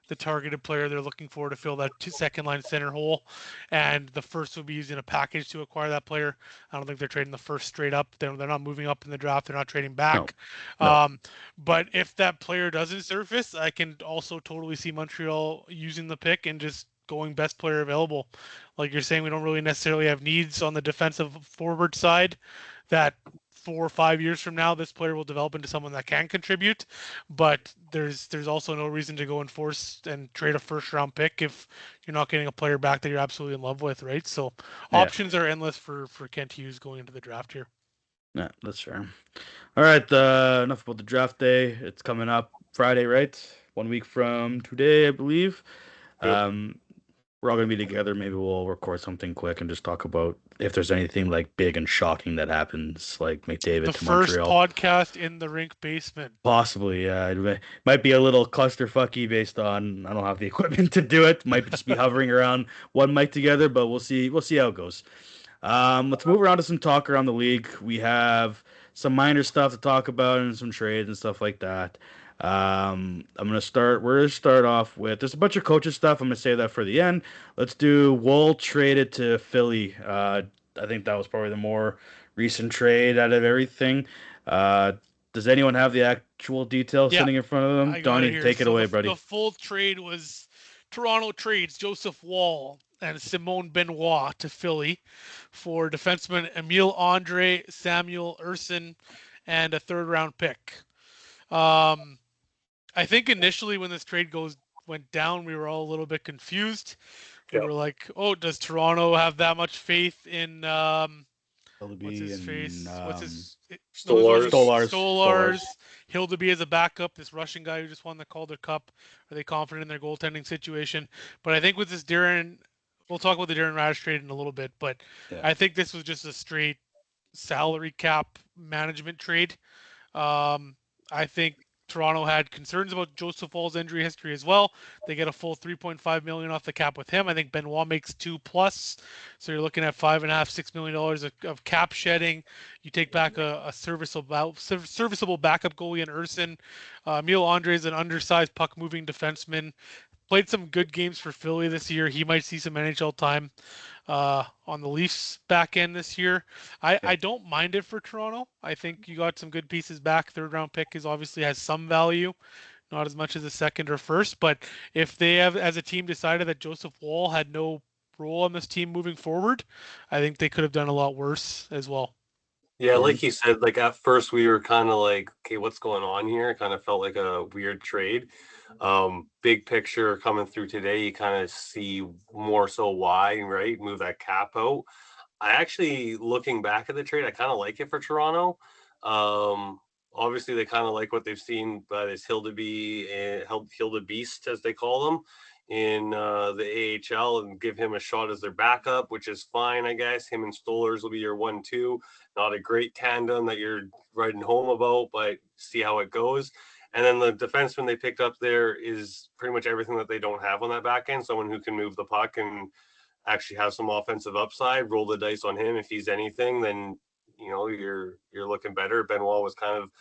the targeted player they're looking for to fill that second line center hole, and the first will be using a package to acquire that player. I don't think they're trading the first straight up. They're not moving up in the draft. They're not trading back. No. But if that player doesn't surface, I can also totally see Montreal using the pick and just going best player available. Like you're saying, we don't really necessarily have needs on the defensive forward side that 4 or 5 years from now, this player will develop into someone that can contribute. But there's also no reason to go and force and trade a first round pick if you're not getting a player back that you're absolutely in love with, right? So options are endless for Kent Hughes going into the draft here. Yeah, that's fair. All right, enough about the draft day. It's coming up Friday, right? 1 week from today, I believe. we're all gonna be together. Maybe we'll record something quick and just talk about if there's anything like big and shocking that happens, like McDavid The to first Montreal. podcast in the rink basement. Possibly, yeah. Might be a little clusterfucky based on I don't have the equipment to do it. Might just be hovering around one mic together, but we'll see. We'll see how it goes. Let's move around to some talk around the league. We have some minor stuff to talk about and some trades and stuff like that. I'm gonna start. We're gonna start off with there's a bunch of coaches stuff. I'm gonna save that for the end. Let's do Wool traded to Philly. I think that was probably the more recent trade out of everything. Uh, does anyone have the actual details Yeah, sitting in front of them? I got it Donnie, here. take it So away, the buddy. full trade was Toronto trades Joseph Wall and Simone Benoit to Philly for defenseman Emile Andre, Samuel Urson, and a third round pick. I think initially when this trade went down, we were all a little bit confused. We were like, "Oh, does Toronto have that much faith in what's LB his and face? What's his Stolars. Stolars, Hildeby as a backup, this Russian guy who just won the Calder Cup. Are they confident in their goaltending situation? But I think with this we'll talk about the Darren Radish trade in a little bit, but Yeah. I think this was just a straight salary cap management trade. I think Toronto had concerns about Joseph Wall's injury history as well. They get a full 3.5 million off the cap with him. I think Benoit makes 2+, so you're looking at $5.5–6 million of cap shedding. You take back a serviceable backup goalie in Urson. Emile Andre is an undersized puck moving defenseman. Played some good games for Philly this year. He might see some NHL time on the Leafs back end this year. I don't mind it for Toronto. I think you got some good pieces back. Third round pick is obviously has some value, not as much as a second or first. But if they have, as a team, decided that Joseph Wall had no role on this team moving forward, I think they could have done a lot worse as well. Yeah, like you said, like at first we were kind of like, okay, what's going on here? It kind of felt like a weird trade. Big picture coming through today, you kind of see more so why, right? Move that cap out. I actually, looking back at the trade, I kind of like it for Toronto. Obviously, they kind of like what they've seen by this Hildeby and Hildebeest, as they call them, in the AHL, and give him a shot as their backup, which is fine, I guess. Him and Stolars will be your 1-2. Not a great tandem that you're writing home about, but see how it goes. And then the defenseman they picked up there is pretty much everything that they don't have on that back end. Someone who can move the puck and actually have some offensive upside. Roll the dice on him. If he's anything, then you're looking better. Benoit was kind of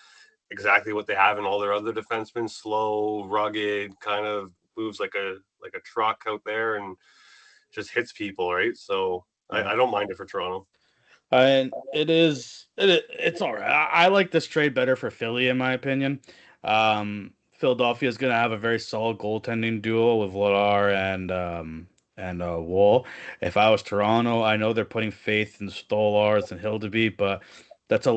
exactly what they have in all their other defensemen: slow, rugged, kind of moves like a truck out there and just hits people, right? So I don't mind it for Toronto. And it's all right. I like this trade better for Philly, in my opinion. Philadelphia is going to have a very solid goaltending duo with Vladar and Wool. If I was Toronto, I know they're putting faith in Stolars and Hildeby, but that's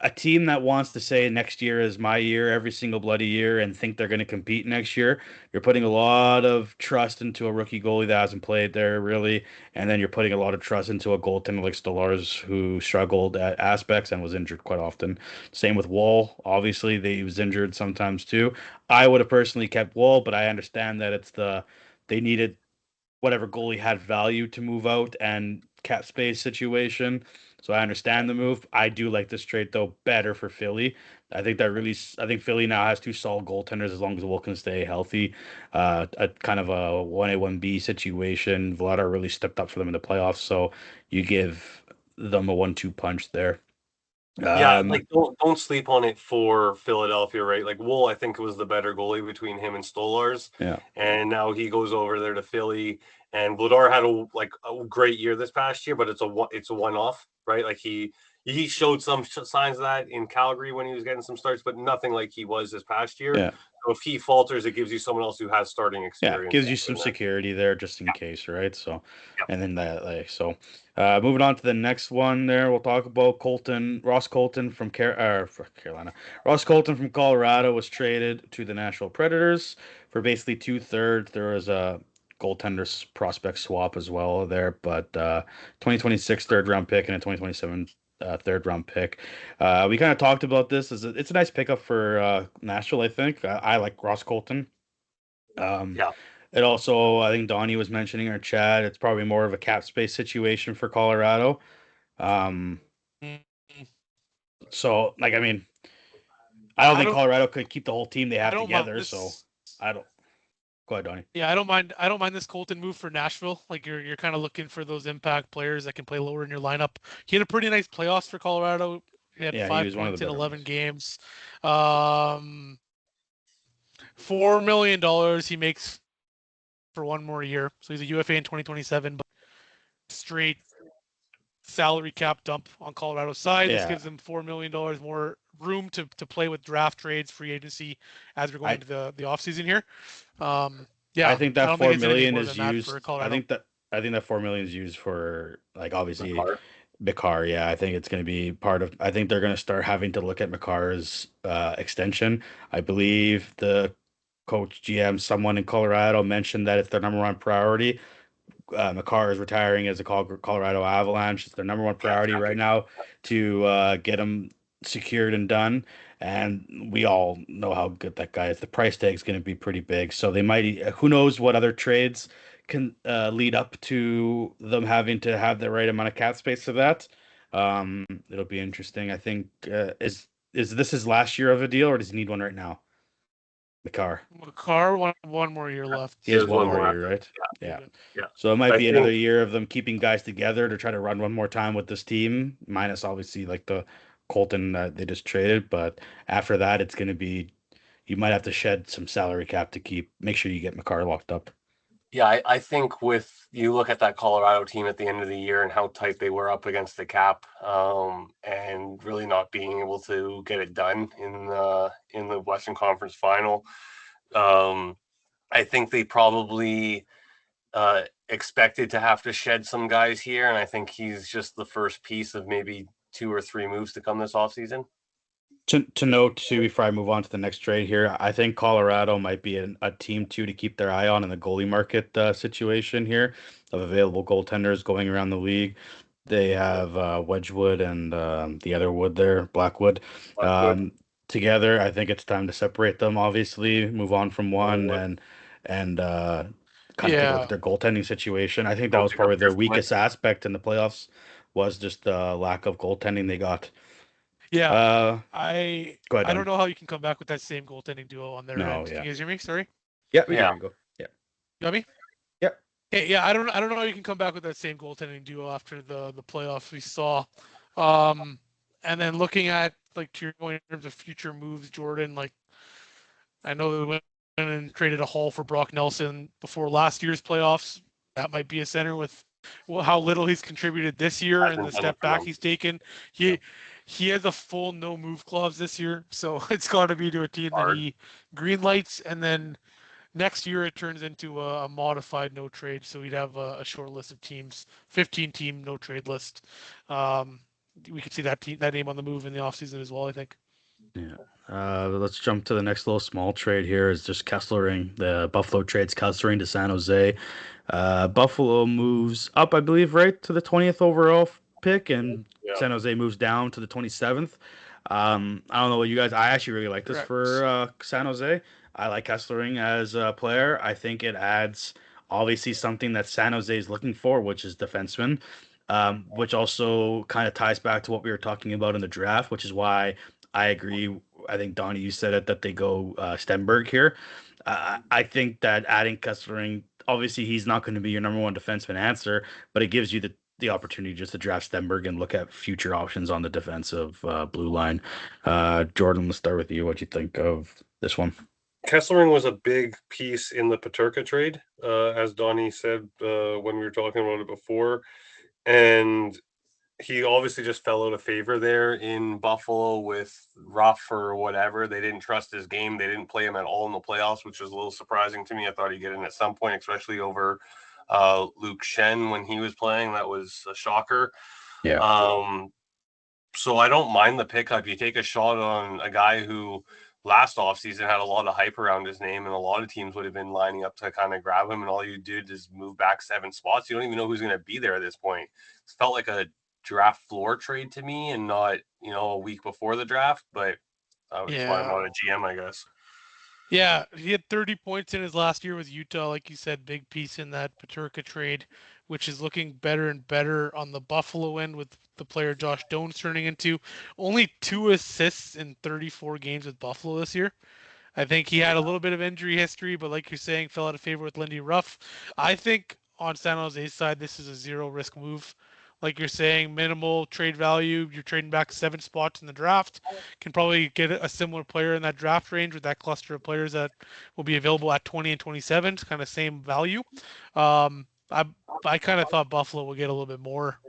a team that wants to say next year is my year every single bloody year and think they're going to compete next year. You're putting a lot of trust into a rookie goalie that hasn't played there really, and then you're putting a lot of trust into a goaltender like Stolars who struggled at aspects and was injured quite often. Same with Wall. Obviously, he was injured sometimes too. I would have personally kept Wall, but I understand that they needed whatever goalie had value to move out and cap space situation. So I understand the move. I do like this trade though better for Philly. I think Philly now has two solid goaltenders as long as Will can stay healthy. A kind of a 1A 1B situation. Vladar really stepped up for them in the playoffs, so you give them a 1-2 punch there. Yeah, like don't sleep on it for Philadelphia, right? Like Wool, I think was the better goalie between him and Stolars, Yeah. and now he goes over there to Philly. And Vladar had a great year this past year, but it's a one-off, right? Like he showed some signs of that in Calgary when he was getting some starts, but nothing like he was this past year. Yeah. So if he falters, it gives you someone else who has starting experience. Yeah, gives you some security there just in case, right? So, Yep. and then moving on to the next one there, we'll talk about Ross Colton from Carolina. Ross Colton from Colorado was traded to the Nashville Predators for basically 2/3. There was a goaltender prospect swap as well there, but 2026 third round pick and a 2027 third round pick. We kind of talked about this. It's a nice pickup for Nashville, I think. I like Ross Colton. Yeah. It also, I think Donnie was mentioning in our chat, it's probably more of a cap space situation for Colorado. Um, Mm, so like, I mean, I don't I think don't Colorado could keep the whole team they I have don't mind together. So this. I don't. Go ahead, Donnie. Yeah, I don't mind this Colton move for Nashville. Like you're kind of looking for those impact players that can play lower in your lineup. He had a pretty nice playoffs for Colorado. He had Yeah, he five was one of the points in better 11 ones. games. Um, $4 million he makes for one more year, so he's a UFA in 2027. But straight salary cap dump on Colorado's side. This Yeah, gives them $4 million more room to play with draft trades, free agency as we're going I into the offseason here. I Yeah, think I that don't think four it's anything million more is than that used. for Colorado. I think that 4 million is used for like obviously Makar. Makar. Yeah, I think it's going to be part of. I think they're going to start having to look at Makar's extension. I believe the coach GM, someone in Colorado, mentioned that it's their number one priority. Makar is retiring as a Colorado Avalanche. It's their number one Yeah, priority right exactly. now to get him secured and done. And we all know how good that guy is. The price tag is going to be pretty big. So they might, who knows what other trades can lead up to them having to have the right amount of cap space for that. It'll be interesting. I think is this his last year of a deal, or does he need one right now? Makar. Makar one more year He left. has There's one one more more year, after. right? Yeah, Yeah. Yeah. So it might I be another think, year of them keeping guys together to try to run one more time with this team, minus obviously like the Colton that they just traded. But after that, it's going to be you might have to shed some salary cap to make sure you get McCarr locked up. yeah, I think with you look at that Colorado team at the end of the year and how tight they were up against the cap, and really not being able to get it done in the Western Conference Final. Um, I think they probably expected to have to shed some guys here, and I think he's just the first piece of maybe 2 or 3 moves to come this offseason. To note too, before I move on to the next trade here, I think Colorado might be a team too to keep their eye on in the goalie market situation here of available goaltenders going around the league. They have Wedgwood and the other wood there, Blackwood. Blackwood, Um, Together, I think it's time to separate them. Obviously, move on from one Norwood, and kind of take a look at yeah, their goaltending situation. I think that go was pick up probably their Driftwood. weakest aspect in the playoffs was just the lack of goaltending they got. yeah. Uh, Go ahead, I don't Donnie. know how you can come back with that same goaltending duo on their No, end. yeah. Can you guys hear me? Sorry, Yeah, we can Yeah, hear you go. Yeah. you got me? Yeah. Hey, yeah, I don't know how you can come back with that same goaltending duo after the playoffs we saw. Um, and then looking at like to your point in terms of future moves, Jordan, like I know they went and traded a haul for Brock Nelson before last year's playoffs. That might be a center with how little he's contributed this year and the hasn't done it step for back them. he's taken. He has a full no move clause this year, so it's got to be to a team that Hard. he green lights, and then next year it turns into a modified no trade. So we'd have a short list of teams, 15 team no trade list. Um, we could see that name on the move in the offseason as well, I think. Yeah. Let's jump to the next little small trade here. Is just Kesslering. The Buffalo trades Kesslering to San Jose. Buffalo moves up, I believe, right to the 20th overall pick, and Yeah, San Jose moves down to the 27th. I don't know what you guys. I actually really like this Correct. for San Jose. I like Kesslering as a player. I think it adds obviously something that San Jose is looking for, which is defensemen. Which also kind of ties back to what we were talking about in the draft, which is why I agree. I think Donnie, you said it that they go Stenberg here. I think that adding Kessling, obviously he's not going to be your number one defenseman answer, but it gives you the opportunity just to draft Stenberg and look at future options on the defensive blue line. Jordan, let's start with you. What you think of this one? Kesslering was a big piece in the Paterka trade, as Donnie said when we were talking about it before, and he obviously just fell out of favor there in Buffalo with Ruff or whatever. They didn't trust his game. They didn't play him at all in the playoffs, which was a little surprising to me. I thought he'd get in at some point, especially over Luke Shen when he was playing. That was a shocker. Yeah. So I don't mind the pickup. You take a shot on a guy who last offseason had a lot of hype around his name, and a lot of teams would have been lining up to kind of grab him, and all you did is move back 7 spots. You don't even know who's going to be there at this point. It felt like a draft floor trade to me and not, a week before the draft, but that's why I'm Yeah. not a GM, I guess. Yeah, he had 30 points in his last year with Utah. Like you said, big piece in that Paterka trade, which is looking better and better on the Buffalo end with the player Josh Doan's turning into. Only 2 assists in 34 games with Buffalo this year. I think he had a little bit of injury history, but like you're saying, fell out of favor with Lindy Ruff. I think on San Jose's side, this is a zero risk move. Like you're saying, minimal trade value. You're trading back 7 spots in the draft. Can probably get a similar player in that draft range with that cluster of players that will be available at 20 and 27. It's kind of same value. Um, I I kind of thought Buffalo would get a little bit more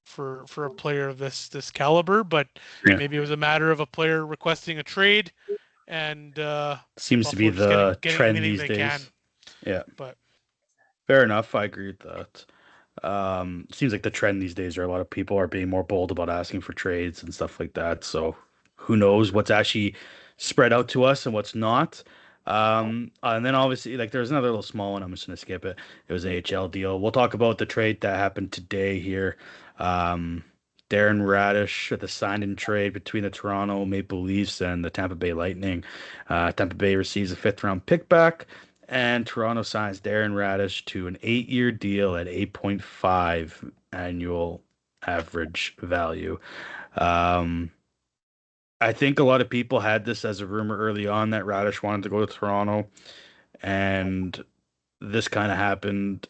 for a player of this caliber, but Yeah. maybe it was a matter of a player requesting a trade and Seems to be Buffalo just the getting trend anything these they days. can. Yeah, But fair enough. I agree with that. Seems like the trend these days are a lot of people are being more bold about asking for trades and stuff like that. So who knows what's actually spread out to us and what's not. And then obviously, like there's another little small one. I'm just gonna skip it. It was an AHL deal. We'll talk about the trade that happened today here. Um, Darren Radish with the signed-in trade between the Toronto Maple Leafs and the Tampa Bay Lightning. Tampa Bay receives a fifth-round pick back. And Toronto signs Darren Radish to an 8-year deal at 8.5 annual average value. Um, I think a lot of people had this as a rumor early on that Radish wanted to go to Toronto, and this kind of happened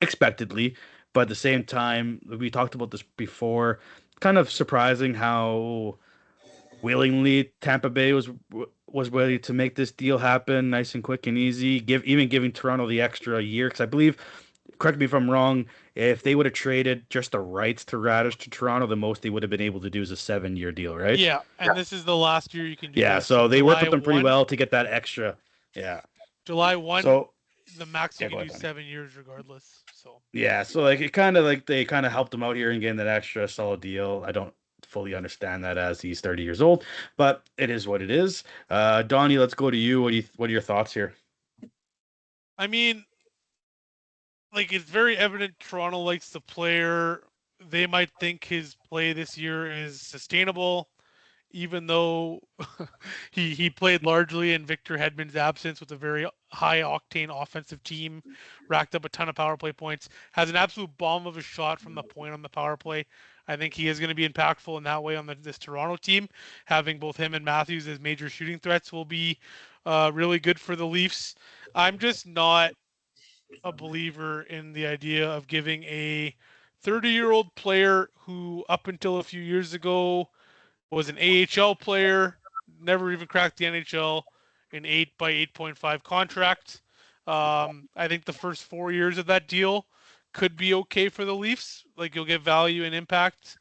expectedly. But at the same time, we talked about this before. Kind of surprising how willingly Tampa Bay was ready to make this deal happen, nice and quick and easy. Giving Toronto the extra year because I believe, correct me if I'm wrong, if they would have traded just the rights to Radish to Toronto, the most they would have been able to do is a 7-year deal, right? yeah, and this is the last year you can do Yeah, that. So so they worked July with them pretty 1, well to get that extra. Yeah. July 1, So the max you yeah, can go do ahead, Tony. 7 years regardless. So Yeah, so like it kind of like they kind of helped him out here and getting that extra solid deal. I don't fully understand that as he's 30 years old, but it is what it is. Donnie, let's go to you. What are your thoughts here? I mean, like it's very evident Toronto likes the player. They might think his play this year is sustainable, even though he played largely in Victor Hedman's absence with a very high octane offensive team, racked up a ton of power play points, has an absolute bomb of a shot from the point on the power play. I think he is going to be impactful in that way on this Toronto team. Having both him and Matthews as major shooting threats will be really good for the Leafs. I'm just not a believer in the idea of giving a 30-year-old player who, up until a few years ago, was an AHL player, never even cracked the NHL, an 8 by 8.5 contract. I think the first 4 years of that deal could be okay for the Leafs. Like you'll get value and impact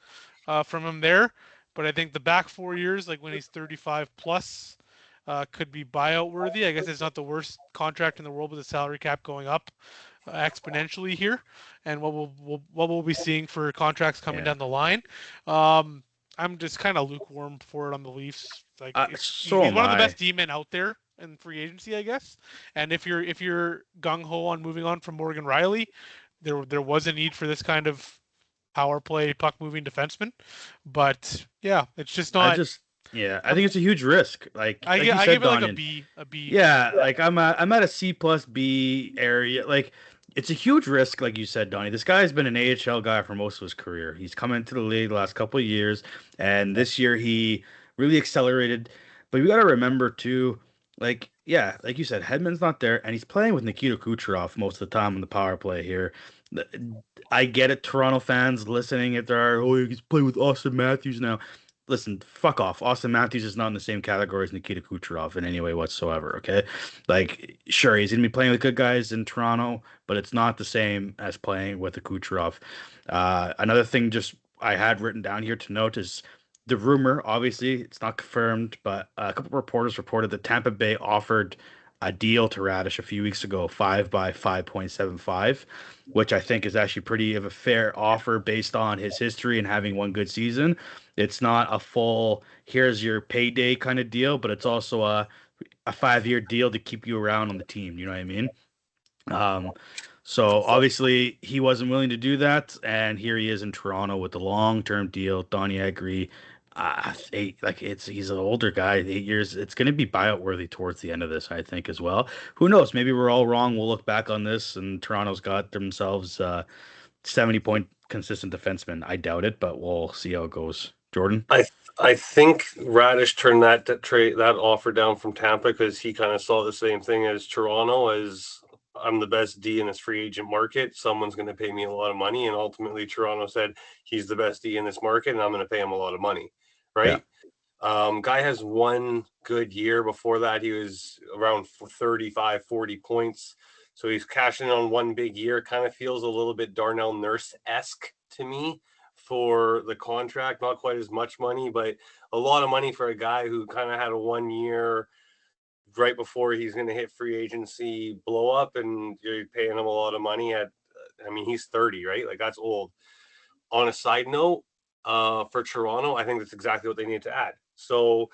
from him there. But I think the back 4 years, like when he's 35 plus, could be buyout worthy. I guess it's not the worst contract in the world with the salary cap going up exponentially here, and what we'll be seeing for contracts coming Yeah. down the line. Um, I'm just kind of lukewarm for it on the Leafs. Like So he's am one of the I. best D-men out there in free agency, I guess. And if you're gung ho on moving on from Morgan Riley, there was a need for this kind of power play puck moving defenseman. But yeah, it's just I not. just yeah, I think I'm it's a huge risk. Like you I said, give it like a Donnie. B, a B. Yeah, like I'm at a C plus B area. Like it's a huge risk, like you said, Donnie. This guy's been an AHL guy for most of his career. He's come into the league the last couple of years, and this year he really accelerated. But you got to remember too, like yeah, like you said, Hedman's not there, and he's playing with Nikita Kucherov most of the time on the power play here. I get it, Toronto fans listening. If there are, oh, he's playing with Austin Matthews now. Listen, fuck off. Austin Matthews is not in the same category as Nikita Kucherov in any way whatsoever. Okay, like sure he's gonna be playing with good guys in Toronto, but it's not the same as playing with a Kucherov. Another thing, just I had written down here to note is the rumor. Obviously, it's not confirmed, but a couple of reporters reported that Tampa Bay offered a deal to Radish a few weeks ago, 5 by 5.75, which I think is actually pretty of a fair offer based on his history and having one good season. It's not a full here's your payday kind of deal, but it's also a 5-year deal to keep you around on the team. You know what I mean? Um, so obviously he wasn't willing to do that, and here he is in Toronto with the long-term deal. Donnie, I agree. he's an older guy, 8 years. It's going to be buyout worthy towards the end of this, I think, as well. Who knows? Maybe we're all wrong. We'll look back on this and Toronto's got themselves 70-point consistent defenseman. I doubt it, but we'll see how it goes. Jordan? I think Radish turned that offer down from Tampa because he kind of saw the same thing as Toronto as I'm the best D in this free agent market. Someone's going to pay me a lot of money, and ultimately Toronto said he's the best D in this market, and I'm going to pay him a lot of money, right? Guy has one good year. Before that, he was around 35, 40 points. So he's cashing on one big year. Kind of feels a little bit Darnell Nurse-esque to me for the contract. Not quite as much money, but a lot of money for a guy who kind of had a 1 year right before he's going to hit free agency blow up, and you're paying him a lot of money he's 30, right? Like, that's old. On a side note, for Toronto, I think that's exactly what they need to add. So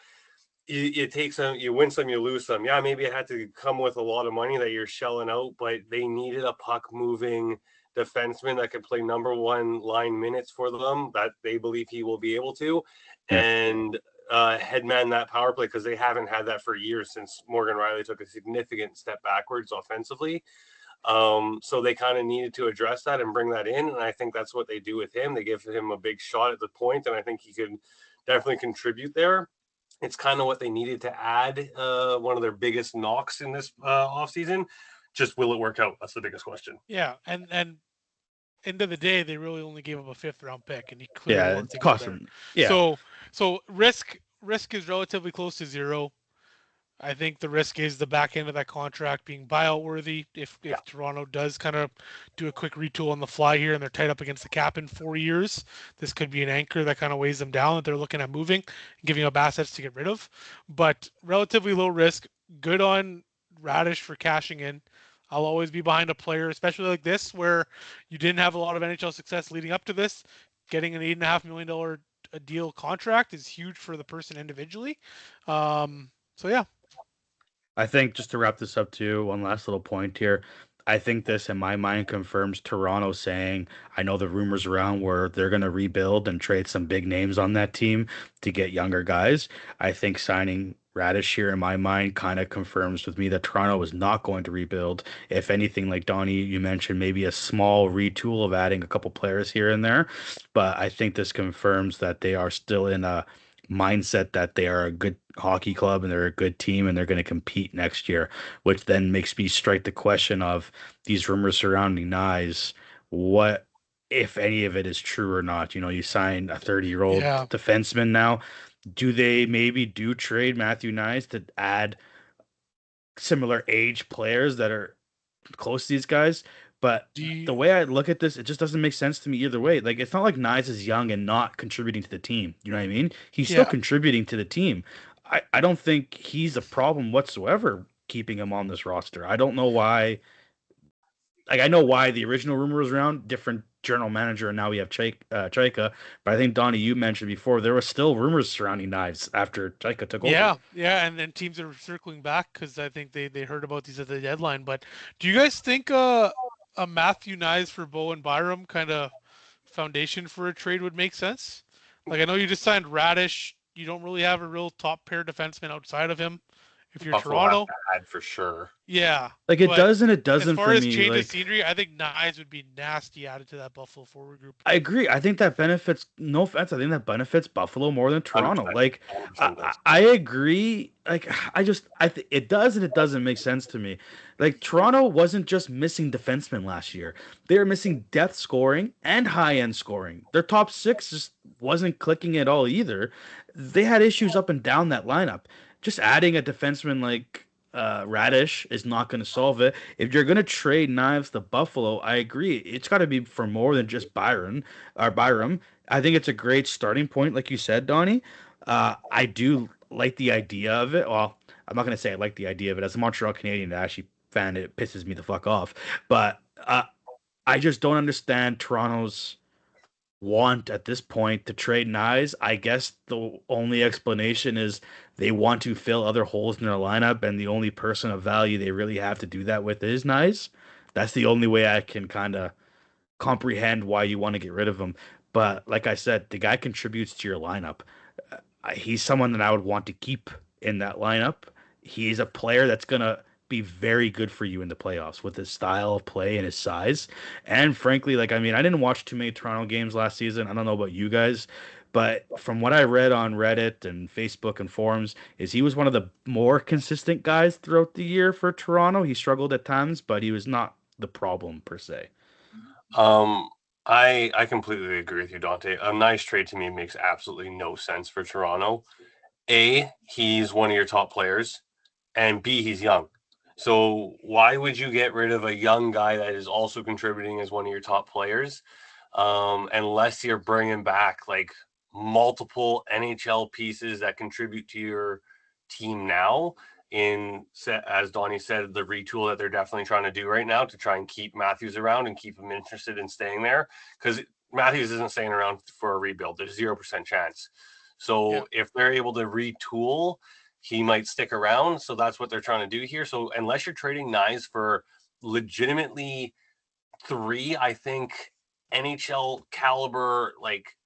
it takes some, you win some, you lose some. Yeah, maybe it had to come with a lot of money that you're shelling out, but they needed a puck moving defenseman that could play number one line minutes for them, that they believe he will be able to, and headman that power play, because they haven't had that for years since Morgan Riley took a significant step backwards offensively. So they kind of needed to address that and bring that in, and I think that's what they do with him. They give him a big shot at the point, and I think he could definitely contribute there. It's kind of what they needed to add. One of their biggest knocks in this offseason. Just will it work out? That's the biggest question. Yeah, and end of the day, they really only gave him a 5th round pick, and he clearly it's cost him. Yeah. So risk is relatively close to zero. I think the risk is the back end of that contract being buyout worthy. If Toronto does kind of do a quick retool on the fly here and they're tied up against the cap in 4 years, this could be an anchor that kind of weighs them down that they're looking at moving, giving up assets to get rid of. But relatively low risk. Good on Radish for cashing in. I'll always be behind a player, especially like this, where you didn't have a lot of NHL success leading up to this. Getting an $8.5 million a deal contract is huge for the person individually. So yeah. I think just to wrap this up too, one last little point here. I think this, in my mind, confirms Toronto saying, I know the rumors around where they're going to rebuild and trade some big names on that team to get younger guys. I think signing Radish here, in my mind, kind of confirms with me that Toronto is not going to rebuild. If anything, like Donnie, you mentioned, maybe a small retool of adding a couple players here and there. But I think this confirms that they are still in a mindset that they are a good hockey club and they're a good team and they're going to compete next year, which then makes me strike the question of these rumors surrounding Nyes. What, if any of it is true or not? You know, you signed a 30-year-old defenseman now. Do they maybe do trade Matthew Nyes to add similar age players that are close to these guys? But the way I look at this, it just doesn't make sense to me either way. Like, it's not like Nyes is young and not contributing to the team. You know what I mean? He's still contributing to the team. I don't think he's a problem whatsoever keeping him on this roster. I don't know why. Like, I know why the original rumor was around, different general manager, and now we have Chaika. But I think, Donnie, you mentioned before, there were still rumors surrounding Knives after Chaika took over. Yeah, and then teams are circling back because I think they heard about these at the deadline. But do you guys think a Matthew Knives for Bowen Byram kind of foundation for a trade would make sense? Like, I know you just signed Radish. You don't really have a real top pair defenseman outside of him. If you're Buffalo Toronto, bad for sure. Yeah, like, it does and it doesn't. As far for as me, change like, of scenery, I think Knives would be nasty added to that Buffalo forward group. I agree. I think that benefits. No offense, I think that benefits Buffalo more than Toronto. 100%, Like, 100% I agree. Like, it does and it doesn't make sense to me. Like, Toronto wasn't just missing defensemen last year; they were missing depth scoring and high end scoring. Their top six just wasn't clicking at all either. They had issues up and down that lineup. Just adding a defenseman like Radish is not going to solve it. If you're going to trade Knives to Buffalo, I agree. It's got to be for more than just Byram. I think it's a great starting point, like you said, Donnie. I do like the idea of it. Well, I'm not going to say I like the idea of it. As a Montreal Canadian, that actually fan, it pisses me the fuck off. But I just don't understand Toronto's want at this point to trade Nyes. I guess the only explanation is they want to fill other holes in their lineup, and the only person of value they really have to do that with is Nyes. That's the only way I can kind of comprehend why you want to get rid of him. But like I said, the guy contributes to your lineup. he's someone that I would want to keep in that lineup. He's a player that's gonna be very good for you in the playoffs with his style of play and his size. And frankly, like I mean, I didn't watch too many Toronto games last season. I don't know about you guys, but from what I read on Reddit and Facebook and forums, is he was one of the more consistent guys throughout the year for Toronto. He struggled at times, but he was not the problem per se. I completely agree with you, Dante. A nice trade to me makes absolutely no sense for Toronto. A, he's one of your top players, and B, he's young. So why would you get rid of a young guy that is also contributing as one of your top players, unless you're bringing back like multiple NHL pieces that contribute to your team now? As Donnie said, the retool that they're definitely trying to do right now to try and keep Matthews around and keep him interested in staying there, because Matthews isn't staying around for a rebuild. There's 0% chance. So if they're able to retool, he might stick around. So that's what they're trying to do here. So unless you're trading Nyes for legitimately 3, I think, NHL caliber, like,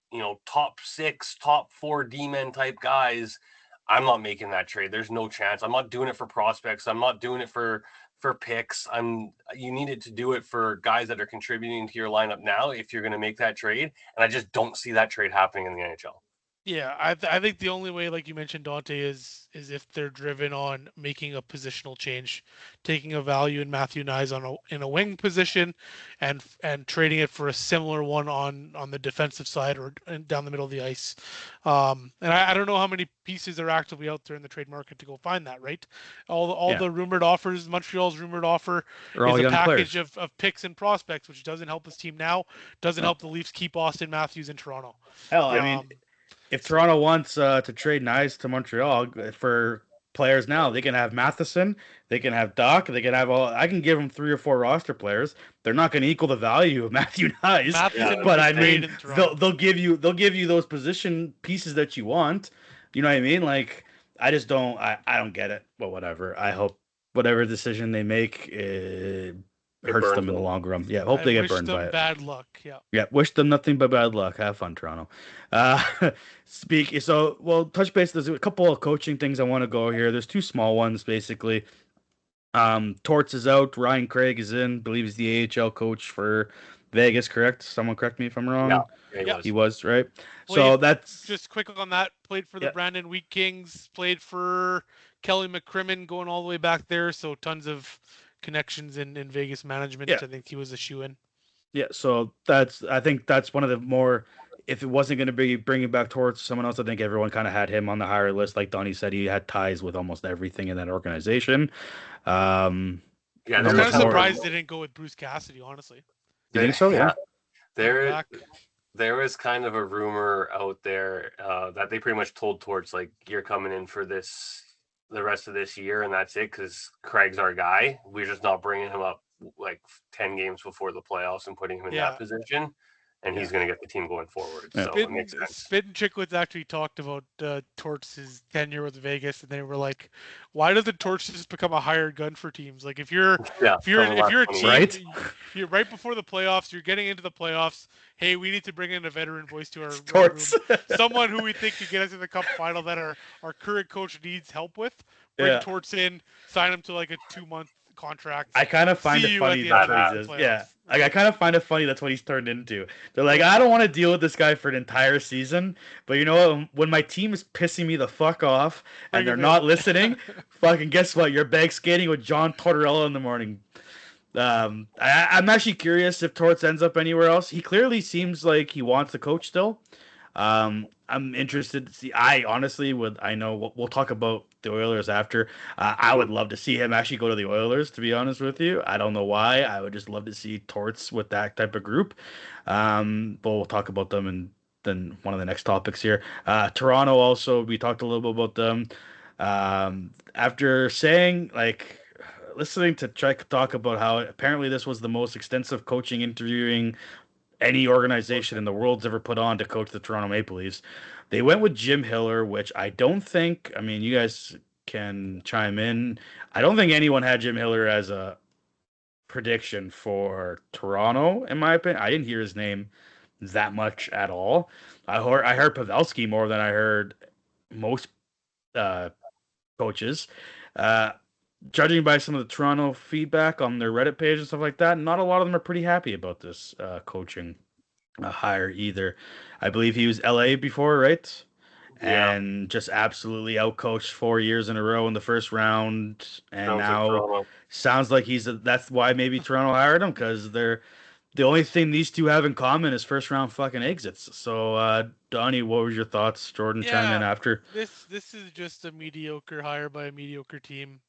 top 6, top 4 D-men type guys, I'm not making that trade. There's no chance. I'm not doing it for prospects. I'm not doing it for picks. You needed to do it for guys that are contributing to your lineup now if you're going to make that trade. And I just don't see that trade happening in the NHL. Yeah, I think the only way, like you mentioned, Dante, is if they're driven on making a positional change, taking a value in Matthew Nyes in a wing position, and trading it for a similar one on the defensive side or down the middle of the ice. And I don't know how many pieces are actively out there in the trade market to go find that. Right, all the rumored offers, Montreal's rumored offer is a package of picks and prospects, which doesn't help his team now, doesn't help the Leafs keep Austin Matthews in Toronto. Hell, I mean, if Toronto wants to trade Nyes to Montreal for players now, they can have Matheson, they can have Doc, they can have all. I can give them 3 or 4 roster players. They're not going to equal the value of Matthew Nyes, but I mean, they'll give you those position pieces that you want. You know what I mean? Like, I just don't. I don't get it. But whatever. I hope whatever decision they make hurts them in the long run. Yeah, hope they get burned by it. Bad luck. Yeah. Yeah, wish them nothing but bad luck. Have fun, Toronto. Touch base. There's a couple of coaching things I want to go here. There's 2 small ones, basically. Torts is out. Ryan Craig is in. I believe he's the AHL coach for Vegas, correct? Someone correct me if I'm wrong. Yeah, he was, right? So that's just quick on that. Played for the Brandon Wheat Kings. Played for Kelly McCrimmon, going all the way back there. So tons of connections in Vegas management. I think he was a shoe-in. Yeah, so I think that's one of the more, if it wasn't going to be bringing back towards someone else, I think everyone kind of had him on the higher list. Like Donnie said, he had ties with almost everything in that organization. I'm kind of surprised they didn't go with Bruce Cassidy, honestly. You think so? Yeah. There was kind of a rumor out there that they pretty much told Torts, like, you're coming in for the rest of this year, and that's it, because Craig's our guy. We're just not bringing him up like 10 games before the playoffs and putting him in that position, and he's going to get the team going forward. So it makes sense. Spit and Chicklets actually talked about Torts' tenure with Vegas, and they were like, "Why doesn't Torts just become a hired gun for teams? Like if you're a team, right? You're right before the playoffs, you're getting into the playoffs. Hey, we need to bring in a veteran voice to our room, someone who we think could get us in the Cup Final that our current coach needs help with. Bring Torts in, sign him to like a 2-month contract. I kind of find it funny that's what he is. Yeah. Like, I kind of find it funny that's what he's turned into. They're like, I don't want to deal with this guy for an entire season, but you know what? When my team is pissing me the fuck off and they're not listening, fucking guess what? You're bag skating with John Tortorella in the morning. I'm actually curious if Torts ends up anywhere else. He clearly seems like he wants to coach still. I'm interested to see. I honestly would. I know we'll talk about the Oilers after. I would love to see him actually go to the Oilers. To be honest with you, I don't know why. I would just love to see Torts with that type of group. But we'll talk about them and then one of the next topics here. Toronto also. We talked a little bit about them. After saying listening to Trek talk about how apparently this was the most extensive coaching interviewing any organization in the world's ever put on to coach the Toronto Maple Leafs. They went with Jim Hiller, which I don't think, I mean, you guys can chime in. I don't think anyone had Jim Hiller as a prediction for Toronto, in my opinion. I didn't hear his name that much at all. I heard Pavelski more than I heard most coaches. Judging by some of the Toronto feedback on their Reddit page and stuff like that, not a lot of them are pretty happy about this coaching hire either. I believe he was LA before, right? Yeah, And just absolutely outcoached 4 years in a row in the first round, and sounds like now Toronto. sounds like that's why maybe Toronto hired him, because they're the only thing these two have in common is first round fucking exits. So, Donnie, what was your thoughts? Jordan, chime in Yeah, after. this is just a mediocre hire by a mediocre team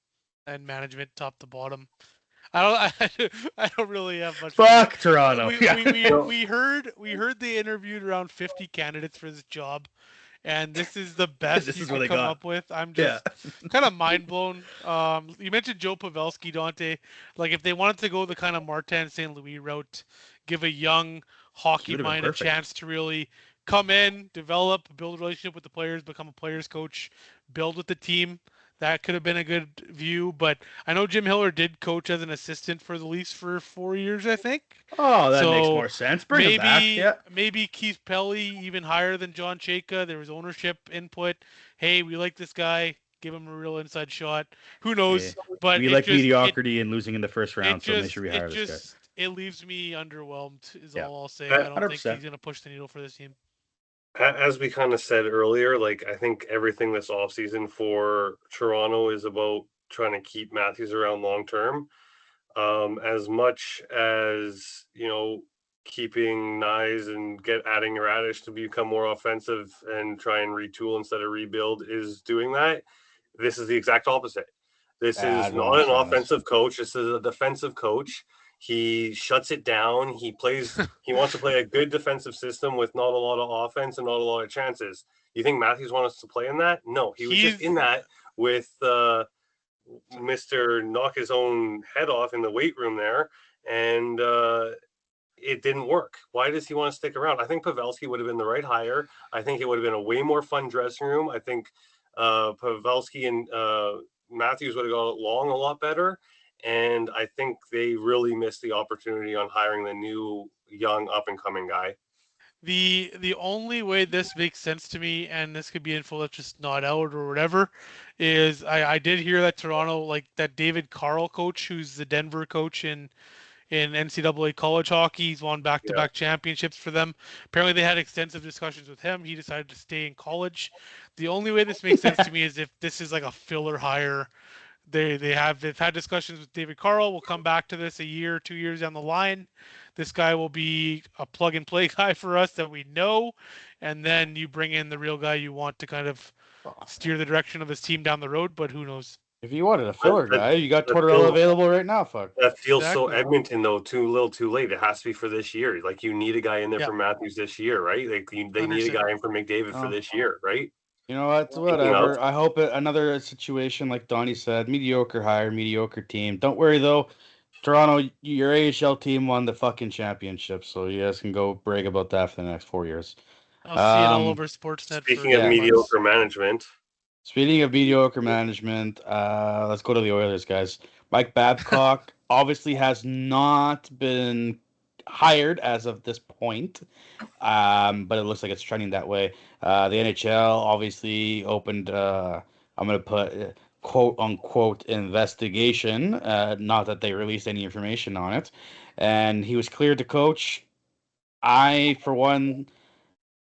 and management, top to bottom. I don't really have much. Fuck Toronto. Yeah. We heard they interviewed around 50 candidates for this job, and this is the best This you is what could they come got. up with. I'm Yeah. just kind of mind blown. You mentioned Joe Pavelski, Dante. Like, if they wanted to go the kind of Martin St. Louis route, give a young He hockey would have been mind a perfect. chance to really come in, develop, build a relationship with the players, become a players coach, build with the team. That could have been a good view, but I know Jim Hiller did coach as an assistant for the Leafs for 4 years, I think. Oh, that makes So more sense. Bring him back. Yeah. maybe Keith Pelly even higher than John Chayka. There was ownership input. Hey, we like this guy. Give him a real inside shot. Who Yeah. knows? But We like mediocrity and losing in the first round, so make sure we hire this guy. it leaves me underwhelmed. Is Yeah. all I'll say. I don't think 100%. he's gonna push the needle for this team. As we kind of said earlier, like I think everything this offseason for Toronto is about trying to keep Matthews around long term. As much as keeping Nyes and adding Radish to become more offensive and try and retool instead of rebuild is doing that. This is the exact opposite. This I is don't not an understand this. offensive coach. This is a defensive coach. He shuts it down. He wants to play a good defensive system with not a lot of offense and not a lot of chances. You think Matthews wants us to play in that? No, he was just in that with Mr. Knock his own head off in the weight room there, and it didn't work. Why does he want to stick around? I think Pavelski would have been the right hire. I think it would have been a way more fun dressing room. I think Pavelski and Matthews would have got along a lot better. And I think they really missed the opportunity on hiring the new young up and coming guy. The only way this makes sense to me, and this could be info that's just not out or whatever, is I did hear that Toronto, like that David Carl coach, who's the Denver coach in NCAA college hockey, he's won back-to-back championships for them. Apparently they had extensive discussions with him. He decided to stay in college. The only way this makes sense to me is if this is like a filler hire. They've had discussions with David Carl. We'll come back to this a year, 2 years down the line. This guy will be a plug and play guy for us that we know, and then you bring in the real guy you want to kind of steer the direction of his team down the road. But who knows? If you wanted a filler guy, you got Tortorella available right now. Fuck. That feels so Edmonton though. Too little, too late. It has to be for this year. Like you need a guy in there for Matthews this year, right? Like they need a guy in for McDavid for this year, right? You know what? Whatever. I hope another situation like Donnie said, mediocre hire, mediocre team. Don't worry though. Toronto, your AHL team won the fucking championship, so you guys can go brag about that for the next 4 years. I'll see it all over Sportsnet. Speaking of mediocre management. Speaking of mediocre management, let's go to the Oilers, guys. Mike Babcock obviously has not been hired as of this point, but it looks like it's trending that way. The NHL obviously opened, I'm going to put quote unquote investigation, not that they released any information on it, and he was cleared to coach. I, for one,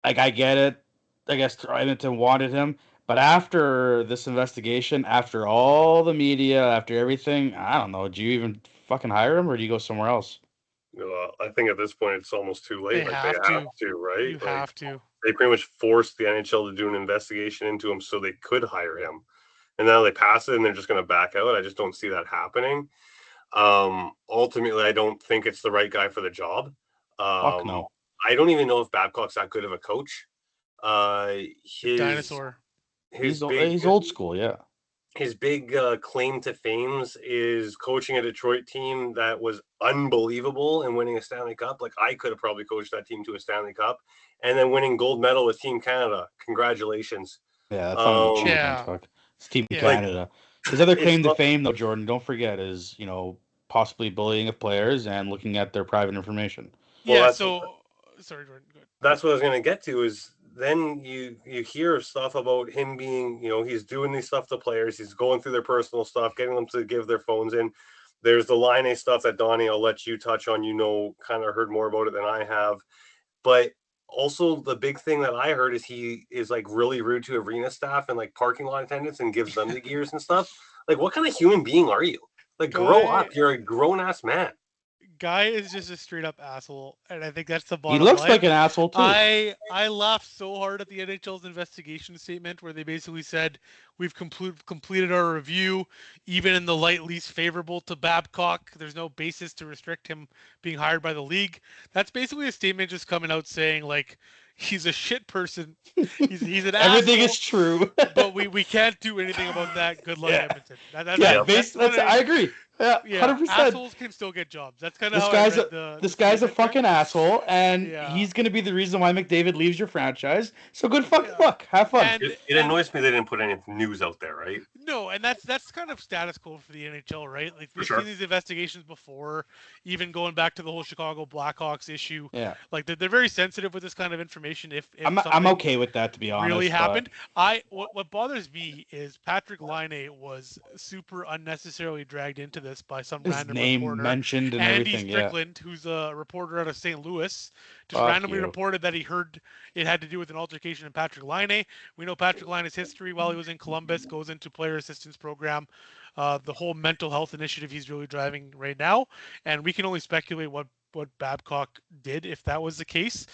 I get it. I guess Edmonton wanted him. But after this investigation, after all the media, after everything, I don't know. Do you even fucking hire him, or do you go somewhere else? Well, I think at this point it's almost too late. They have to, right? You have to. They pretty much forced the NHL to do an investigation into him so they could hire him, and now they pass it and they're just going to back out. I just don't see that happening. Ultimately, I don't think it's the right guy for the job. Fuck no. I don't even know if Babcock's that good of a coach. His dinosaur. He's old school, yeah. His big claim to fame is coaching a Detroit team that was unbelievable and winning a Stanley Cup. Like I could have probably coached that team to a Stanley Cup, and then winning gold medal with Team Canada. Congratulations. Yeah, that's not achievement. Fuck. It's Team Canada. His other claim to fame, though, Jordan, don't forget, is possibly bullying of players and looking at their private information. Well, sorry, Jordan. Go ahead. That's what I was going to get to. Is then you hear stuff about him being, he's doing these stuff to players. He's going through their personal stuff, getting them to give their phones in. There's the Line A stuff that Donnie, I'll let you touch on. Kind of heard more about it than I have. But also the big thing that I heard is he is like really rude to arena staff and like parking lot attendants and gives them the gears and stuff. Like, what kind of human being are you? Like, grow up. You're a grown ass man. Guy is just a straight up asshole, and I think that's the bottom He looks line. like an asshole too. I laughed so hard at the NHL's investigation statement where they basically said we've completed our review, even in the light least favorable to Babcock. There's no basis to restrict him being hired by the league. That's basically a statement just coming out saying like he's a shit person. He's an Everything asshole, is true. but we can't do anything about that. Good luck, Edmonton. I agree. Yeah, 100%. Assholes can still get jobs. That's kind of how guy's I read this guy's a fucking asshole, and Yeah. he's going to be the reason why McDavid leaves your franchise. So good fucking luck. Have fun. And- It annoys me they didn't put any news out there, right? No, and that's kind of status quo for the NHL, right? Like we've sure. seen these investigations before, even going back to the whole Chicago Blackhawks issue. Yeah, Like they're very sensitive with this kind of information. If I'm something okay with that, to be honest. really but- happened, what bothers me is Patrick Laine was super unnecessarily dragged into this by some His random name reporter. mentioned and Andy everything. Yeah. Strickland, who's a reporter out of St. Louis, just Fuck randomly you. reported that he heard it had to do with an altercation in Patrick Laine. We know Patrick Laine's history while he was in Columbus, goes into player assistance program, the whole mental health initiative he's really driving right now, and we can only speculate what Babcock did if that was the case.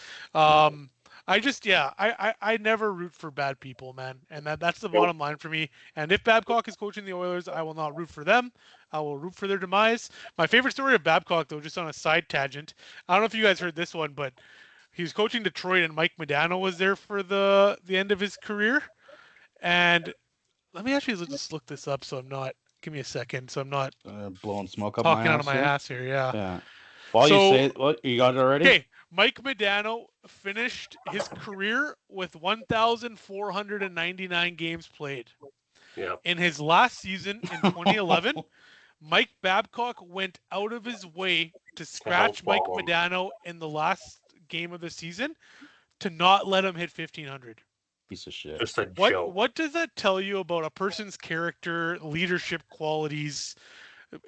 I never root for bad people, man, and that's the bottom line for me. And if Babcock is coaching the Oilers, I will not root for them. I will root for their demise. My favorite story of Babcock, though, just on a side tangent, I don't know if you guys heard this one, but he was coaching Detroit, and Mike Modano was there for the end of his career. And let me actually just look this up, so I'm not. Give me a second, so I'm not Blowing smoke up talking my out of my here. ass here. Yeah. Yeah. While So- you say it, what you got it already? Okay, Mike Modano finished his career with 1,499 games played. Yeah. In his last season in 2011, Mike Babcock went out of his way to scratch Mike follow him. Modano in the last game of the season to not let him hit 1,500. Piece of shit. Just a joke. What does that tell you about a person's character, leadership qualities,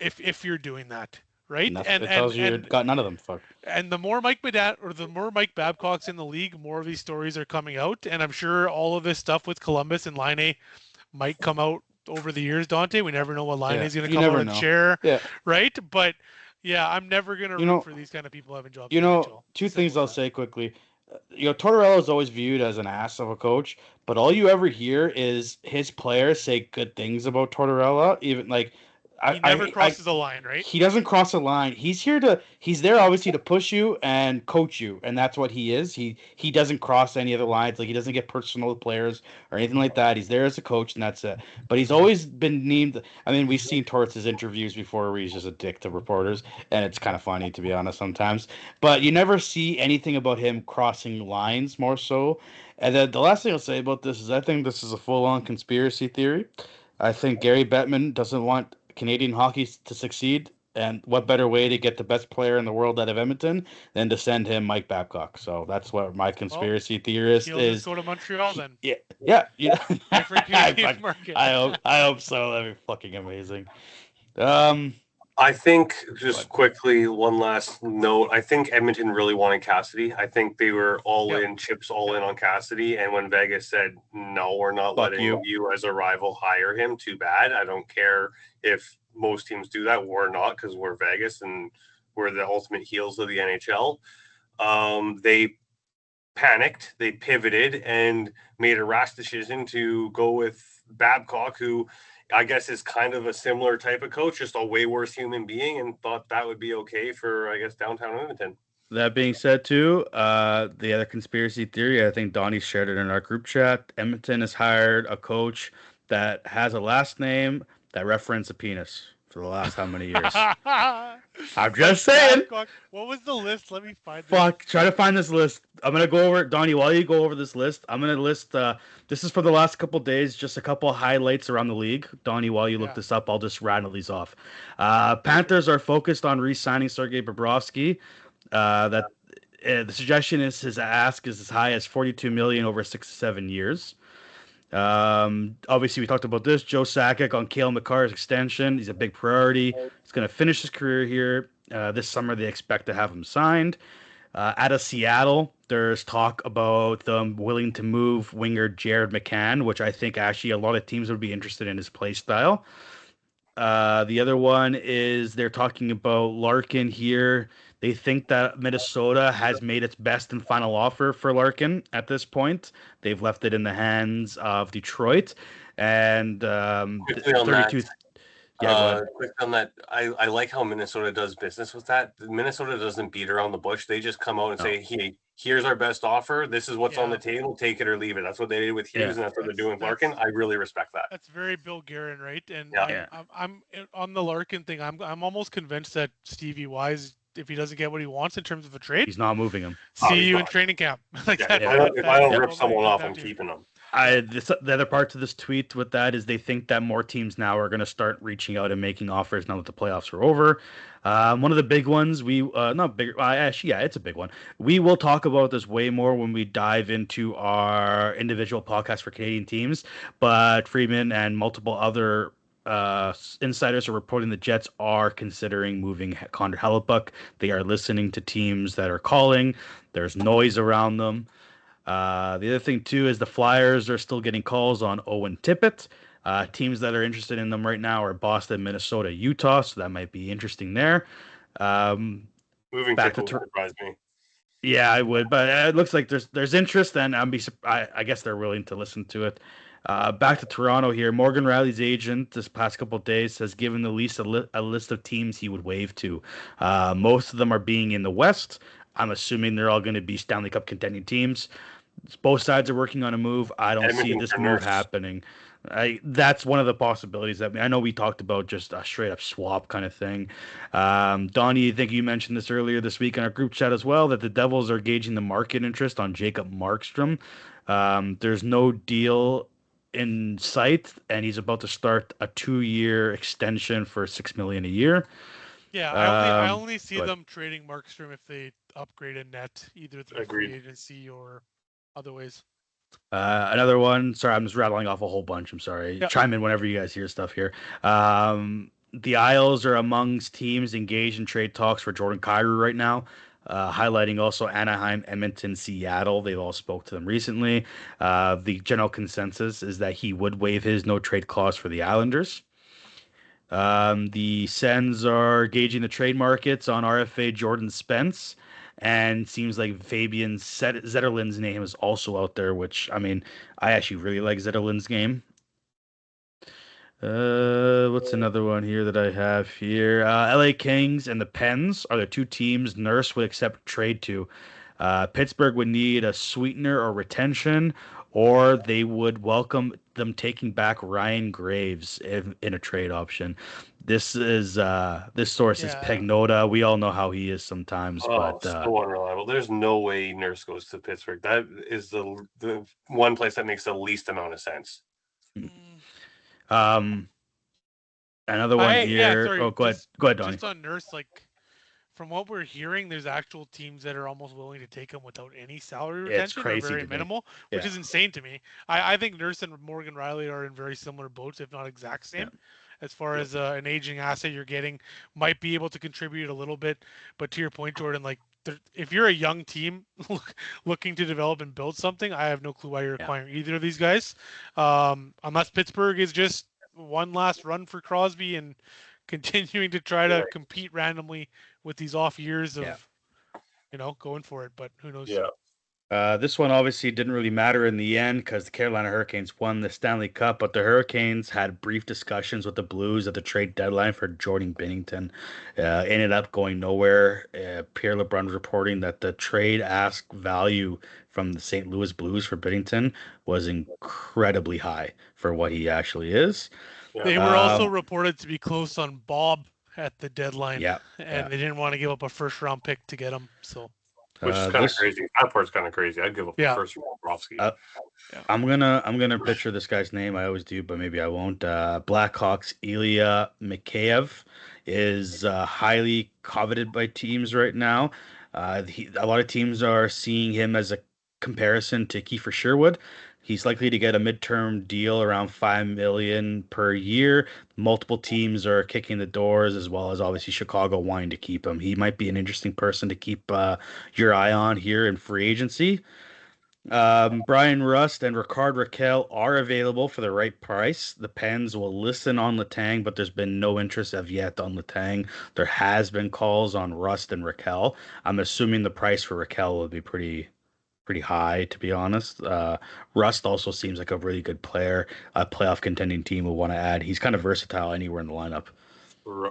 if you're doing that, right? It tells you got none of them. Fuck. And the more Mike Babcock's in the league, more of these stories are coming out. And I'm sure all of this stuff with Columbus and Laine might come out over the years, Dante. We never know what Laine is going to come out and share, Yeah. right? But yeah, I'm never going to root for these kind of people having jobs. in the NHL. Two Simple things as I'll that. say quickly. Tortorella is always viewed as an ass of a coach, but all you ever hear is his players say good things about Tortorella. Even like, He never crosses the line, right? He doesn't cross a line. He's there obviously to push you and coach you, and that's what he is. He doesn't cross any other lines. Like, he doesn't get personal with players or anything like that. He's there as a coach, and that's it. But he's always been named. I mean, we've seen Torts' interviews before where he's just a dick to reporters, and it's kind of funny, to be honest, sometimes. But you never see anything about him crossing lines, more so. And then the last thing I'll say about this is I think this is a full-on conspiracy theory. I think Gary Bettman doesn't want Canadian hockey to succeed, and what better way to get the best player in the world out of Edmonton than to send him Mike Babcock? So that's what my conspiracy theorist He'll is. just go to Montreal then. Yeah. Different Canadian market. I hope so. That'd be fucking amazing. I think, just quickly, one last note. I think Edmonton really wanted Cassidy. I think they were chips all in on Cassidy. And when Vegas said, no, we're not letting you as a rival hire him, too bad. I don't care if most teams do that. We're not, because we're Vegas and we're the ultimate heels of the NHL. They panicked, they pivoted, and made a rash decision to go with Babcock, who I guess is kind of a similar type of coach, just a way worse human being, and thought that would be okay for, I guess, downtown Edmonton. That being said, too, the other conspiracy theory, I think Donnie shared it in our group chat. Edmonton has hired a coach that has a last name that references a penis for the last how many years? I'm just saying. What was the list? Let me find it. Try to find this list. I'm going to go over it. Donnie, while you go over this list, I'm going to list, this is for the last couple days, just a couple of highlights around the league. Donnie, while you look this up, I'll just rattle these off. Panthers are focused on re-signing Sergei Bobrovsky. The suggestion is his ask is as high as 42 million over 6 to 7 years. Obviously, we talked about this. Joe Sakic on Cale Makar's extension. He's a big priority. He's going to finish his career here. This summer, they expect to have him signed. Out of Seattle, there's talk about them willing to move winger Jared McCann, which I think actually a lot of teams would be interested in his play style. The other one is they're talking about Larkin here. They think that Minnesota has made its best and final offer for Larkin at this point. They've left it in the hands of Detroit. And Quickly on 32. that. Yeah, go ahead. Quick on that, I like how Minnesota does business with that. Minnesota doesn't beat around the bush. They just come out and say, "Hey, here's our best offer. This is what's on the table. Take it or leave it." That's what they did with Hughes, and that's what they're doing with Larkin. I really respect that. That's very Bill Guerin, right? And Yeah. I'm on the Larkin thing. I'm almost convinced that Stevie Wise, if he doesn't get what he wants in terms of a trade, He's not moving him. see you in training camp. Like If I don't rip someone off, I'm keeping them. The other part to this tweet with that is they think that more teams now are going to start reaching out and making offers now that the playoffs are over. One of the big ones, not big, actually, yeah, it's a big one. We will talk about this way more when we dive into our individual podcast for Canadian teams. But Freeman and multiple other insiders are reporting the Jets are considering moving Connor Hellebuyck. They are listening to teams that are calling. There's noise around them. The other thing, too, is the Flyers are still getting calls on Owen Tippett. Teams that are interested in them right now are Boston, Minnesota, Utah, so that might be interesting there. Moving back Tippett to would surprise me. Yeah, I would, but it looks like there's interest, and I guess they're willing to listen to it. Back to Toronto here. Morgan Riley's agent this past couple of days has given the least a list of teams he would waive to. Most of them are being in the West. I'm assuming they're all going to be Stanley Cup contending teams. Both sides are working on a move. I don't see this move happening. That's one of the possibilities. I know we talked about just a straight up swap kind of thing. Donnie, I think you mentioned this earlier this week in our group chat as well, that the Devils are gauging the market interest on Jacob Markstrom. There's no deal in sight, and he's about to start a 2-year extension for $6 million a year. Yeah, I only see them trading Markstrom if they upgrade a net, either through free agency or other ways. Another one. Sorry, I'm just rattling off a whole bunch. I'm sorry. Yep. Chime in whenever you guys hear stuff here. The Isles are amongst teams engaged in trade talks for Jordan Kyrou right now. Highlighting also Anaheim, Edmonton, Seattle. They've all spoke to them recently. The general consensus is that he would waive his no trade clause for the Islanders. The Sens are gauging the trade markets on RFA Jordan Spence, and seems like Fabian Zetterlund's name is also out there, which, I mean, I actually really like Zetterlund's game. What's another one here that I have here? LA Kings and the Pens are the two teams Nurse would accept trade to. Pittsburgh would need a sweetener or retention, or they would welcome them taking back Ryan Graves in a trade option. This source is Pegnota. We all know how he is sometimes, but so unreliable. There's no way Nurse goes to Pittsburgh. That is the one place that makes the least amount of sense. Another one here. Sorry, go ahead, Donnie. Just on Nurse, like, from what we're hearing, there's actual teams that are almost willing to take him without any salary retention, or very minimal, which is insane to me. I think Nurse and Morgan Riley are in very similar boats, if not exact same. Yeah. As far as an aging asset you're getting, might be able to contribute a little bit. But to your point, Jordan, like, if you're a young team looking to develop and build something, I have no clue why you're acquiring either of these guys. Unless Pittsburgh is just one last run for Crosby and continuing to try to compete randomly with these off years of, going for it. But who knows? Yeah. This one obviously didn't really matter in the end because the Carolina Hurricanes won the Stanley Cup, but the Hurricanes had brief discussions with the Blues at the trade deadline for Jordan Binnington. Ended up going nowhere. Pierre LeBrun reporting that the trade ask value from the St. Louis Blues for Binnington was incredibly high for what he actually is. They were also reported to be close on Bob at the deadline, and they didn't want to give up a first-round pick to get him. So. Which is kind of crazy. That part's kind of crazy. I'd give up the first one, Bobrovsky. I'm gonna picture this guy's name. I always do, but maybe I won't. Blackhawks Ilya Mikheyev is highly coveted by teams right now. A lot of teams are seeing him as a comparison to Kiefer Sherwood. He's likely to get a midterm deal around $5 million per year. Multiple teams are kicking the doors, as well as obviously Chicago wanting to keep him. He might be an interesting person to keep your eye on here in free agency. Brian Rust and Ricard Raquel are available for the right price. The Pens will listen on Letang, but there's been no interest of yet on Letang. There has been calls on Rust and Raquel. I'm assuming the price for Raquel will be pretty high, to be honest. Rust also seems like a really good player. A playoff contending team will want to add. He's kind of versatile anywhere in the lineup.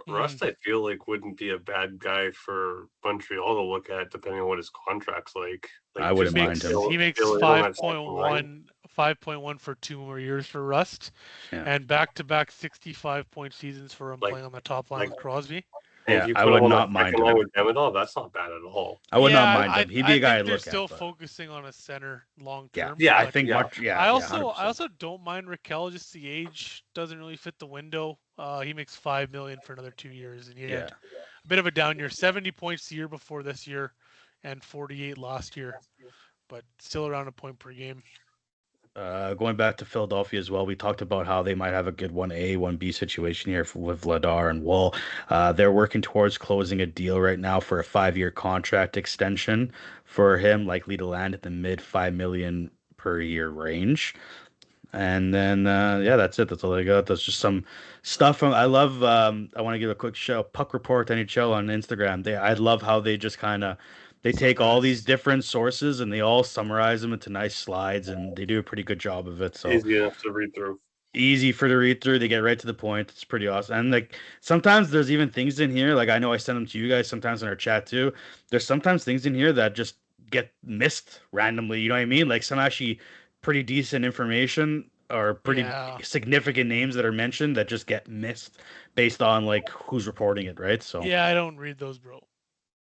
Rust, I feel like wouldn't be a bad guy for Montreal to look at, depending on what his contract's like. I wouldn't mind him. He makes 5.1 for 2 more years for Rust, and back-to-back 65-point seasons for him playing on the top line with Crosby. Yeah, I would not mind him. With Demidov, that's not bad at all. I would not mind him. He'd be a guy I'd look at. They're still focusing on a center long term. Yeah, I think. I also don't mind Raquel. Just the age doesn't really fit the window. He makes $5 million for another 2 years, and he had a bit of a down year. 70 points the year before this year, and 48 last year, but still around a point per game. Going back to Philadelphia as well, we talked about how they might have a good 1A, 1B situation here with Vladar and Woll. They're working towards closing a deal right now for a 5-year contract extension for him, likely to land at the mid $5 million per year range. And then, that's it. That's all I got. That's just some stuff. I love, I want to give a quick shout. Puck Report NHL on Instagram. I love how they just kind of, they take all these different sources and they all summarize them into nice slides, and they do a pretty good job of it. So easy enough to read through. Easy for the read through. They get right to the point. It's pretty awesome. And like sometimes there's even things in here. Like I know I send them to you guys sometimes in our chat too. There's sometimes things in here that just get missed randomly. You know what I mean? Like some actually pretty decent information or pretty significant names that are mentioned that just get missed based on like who's reporting it, right? So yeah, I don't read those, bro.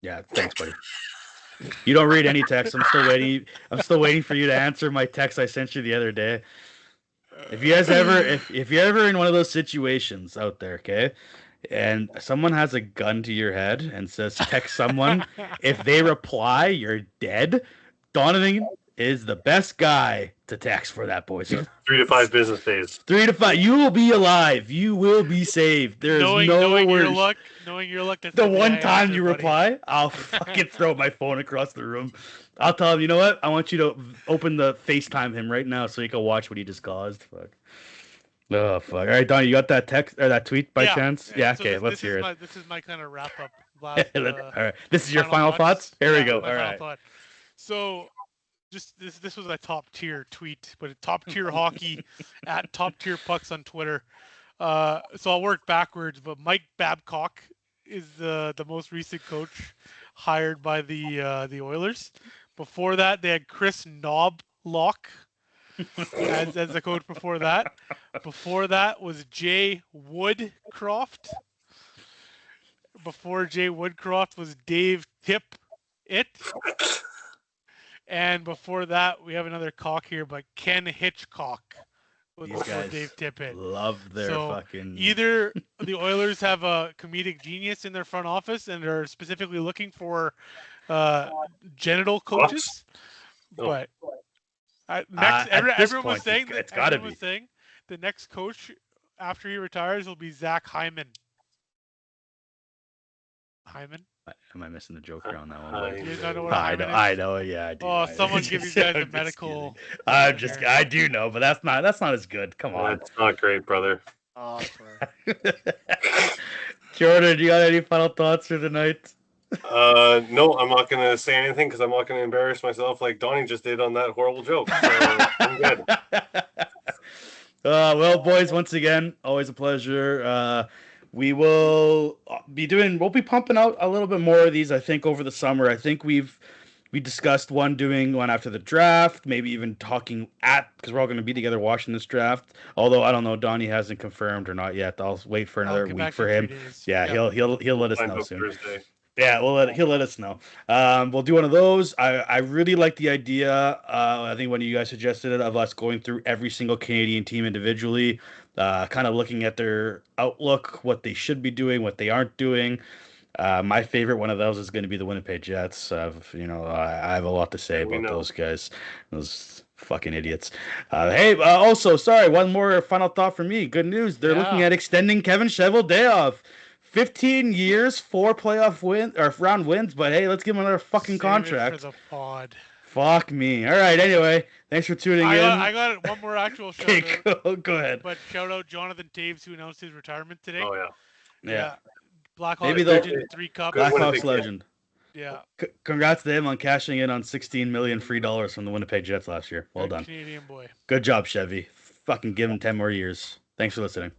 Yeah, thanks, buddy. You don't read any text. I'm still waiting. I'm still waiting for you to answer my text I sent you the other day. If you guys ever, if you're ever in one of those situations out there, okay, and someone has a gun to your head and says text someone, if they reply, you're dead. Donovan is the best guy to text for that, boys. 3 to 5 business days. 3 to 5. You will be alive. You will be saved. There is knowing your luck. Knowing your luck. The one time you reply, I'll fucking throw my phone across the room. I'll tell him, you know what? I want you to open the FaceTime him right now so he can watch what he just caused. Fuck. Oh, fuck. All right, Donnie, you got that text or that tweet by chance? Yeah, so okay, let's hear it. This is my kind of wrap up. All right. This is your final thoughts? Here we go. All right. Thought. So, just this was a top tier tweet, but top tier hockey at top tier pucks on Twitter. So I'll work backwards, but Mike Babcock is the most recent coach hired by the Oilers. Before that, they had Chris Knobloch as the coach before that. Before that was Jay Woodcroft. Before Jay Woodcroft was Dave Tippett. And before that, we have another cock here, but Ken Hitchcock. These guys Dave Tippett. Love their fucking... Either the Oilers have a comedic genius in their front office and are specifically looking for genital coaches. But everyone was saying it's got to be. Saying the next coach after he retires will be Zach Hyman. Hyman? Am I missing the joke here on that one? I know. Yeah, I do. Oh, someone give you guys a medical. I do know, but that's not as good. Come on. It's not great, brother. Oh, Jordan, do you got any final thoughts for the night? No, I'm not going to say anything because I'm not going to embarrass myself like Donnie just did on that horrible joke. So I'm good. Well, boys, once again, always a pleasure. We'll be pumping out a little bit more of these, I think, over the summer. I think we discussed doing one after the draft, maybe even talking because we're all going to be together watching this draft. Although I don't know, Donnie hasn't confirmed or not yet. I'll wait for another week for him. Yeah, he'll let us know soon. Thursday. Yeah, he'll let us know. We'll do one of those. I really like the idea. I think one of you guys suggested it, of us going through every single Canadian team individually, kind of looking at their outlook, what they should be doing, what they aren't doing. My favorite one of those is going to be the Winnipeg Jets. I have a lot to say Yeah, we about know. those guys. Those fucking idiots. Also, sorry, one more final thought for me. Good news. They're looking Yeah. at extending Kevin Cheveldayoff. 15 years, 4 playoff win or round wins, but hey, let's give him another fucking Save contract. it for the pod. Fuck me. All right, anyway, thanks for tuning in. I got one more actual shout Okay, out. go ahead. But shout out Jonathan Taves, who announced his retirement today. Oh yeah. Yeah. Blackhawks Maybe they'll- legend, 3 cups. Good Blackhawks Winnipeg legend. Yeah. Congrats to him on cashing in on $16 million free dollars from the Winnipeg Jets last year. Well Good done. Canadian boy. Good job, Chevy. Fucking give him 10 more years. Thanks for listening.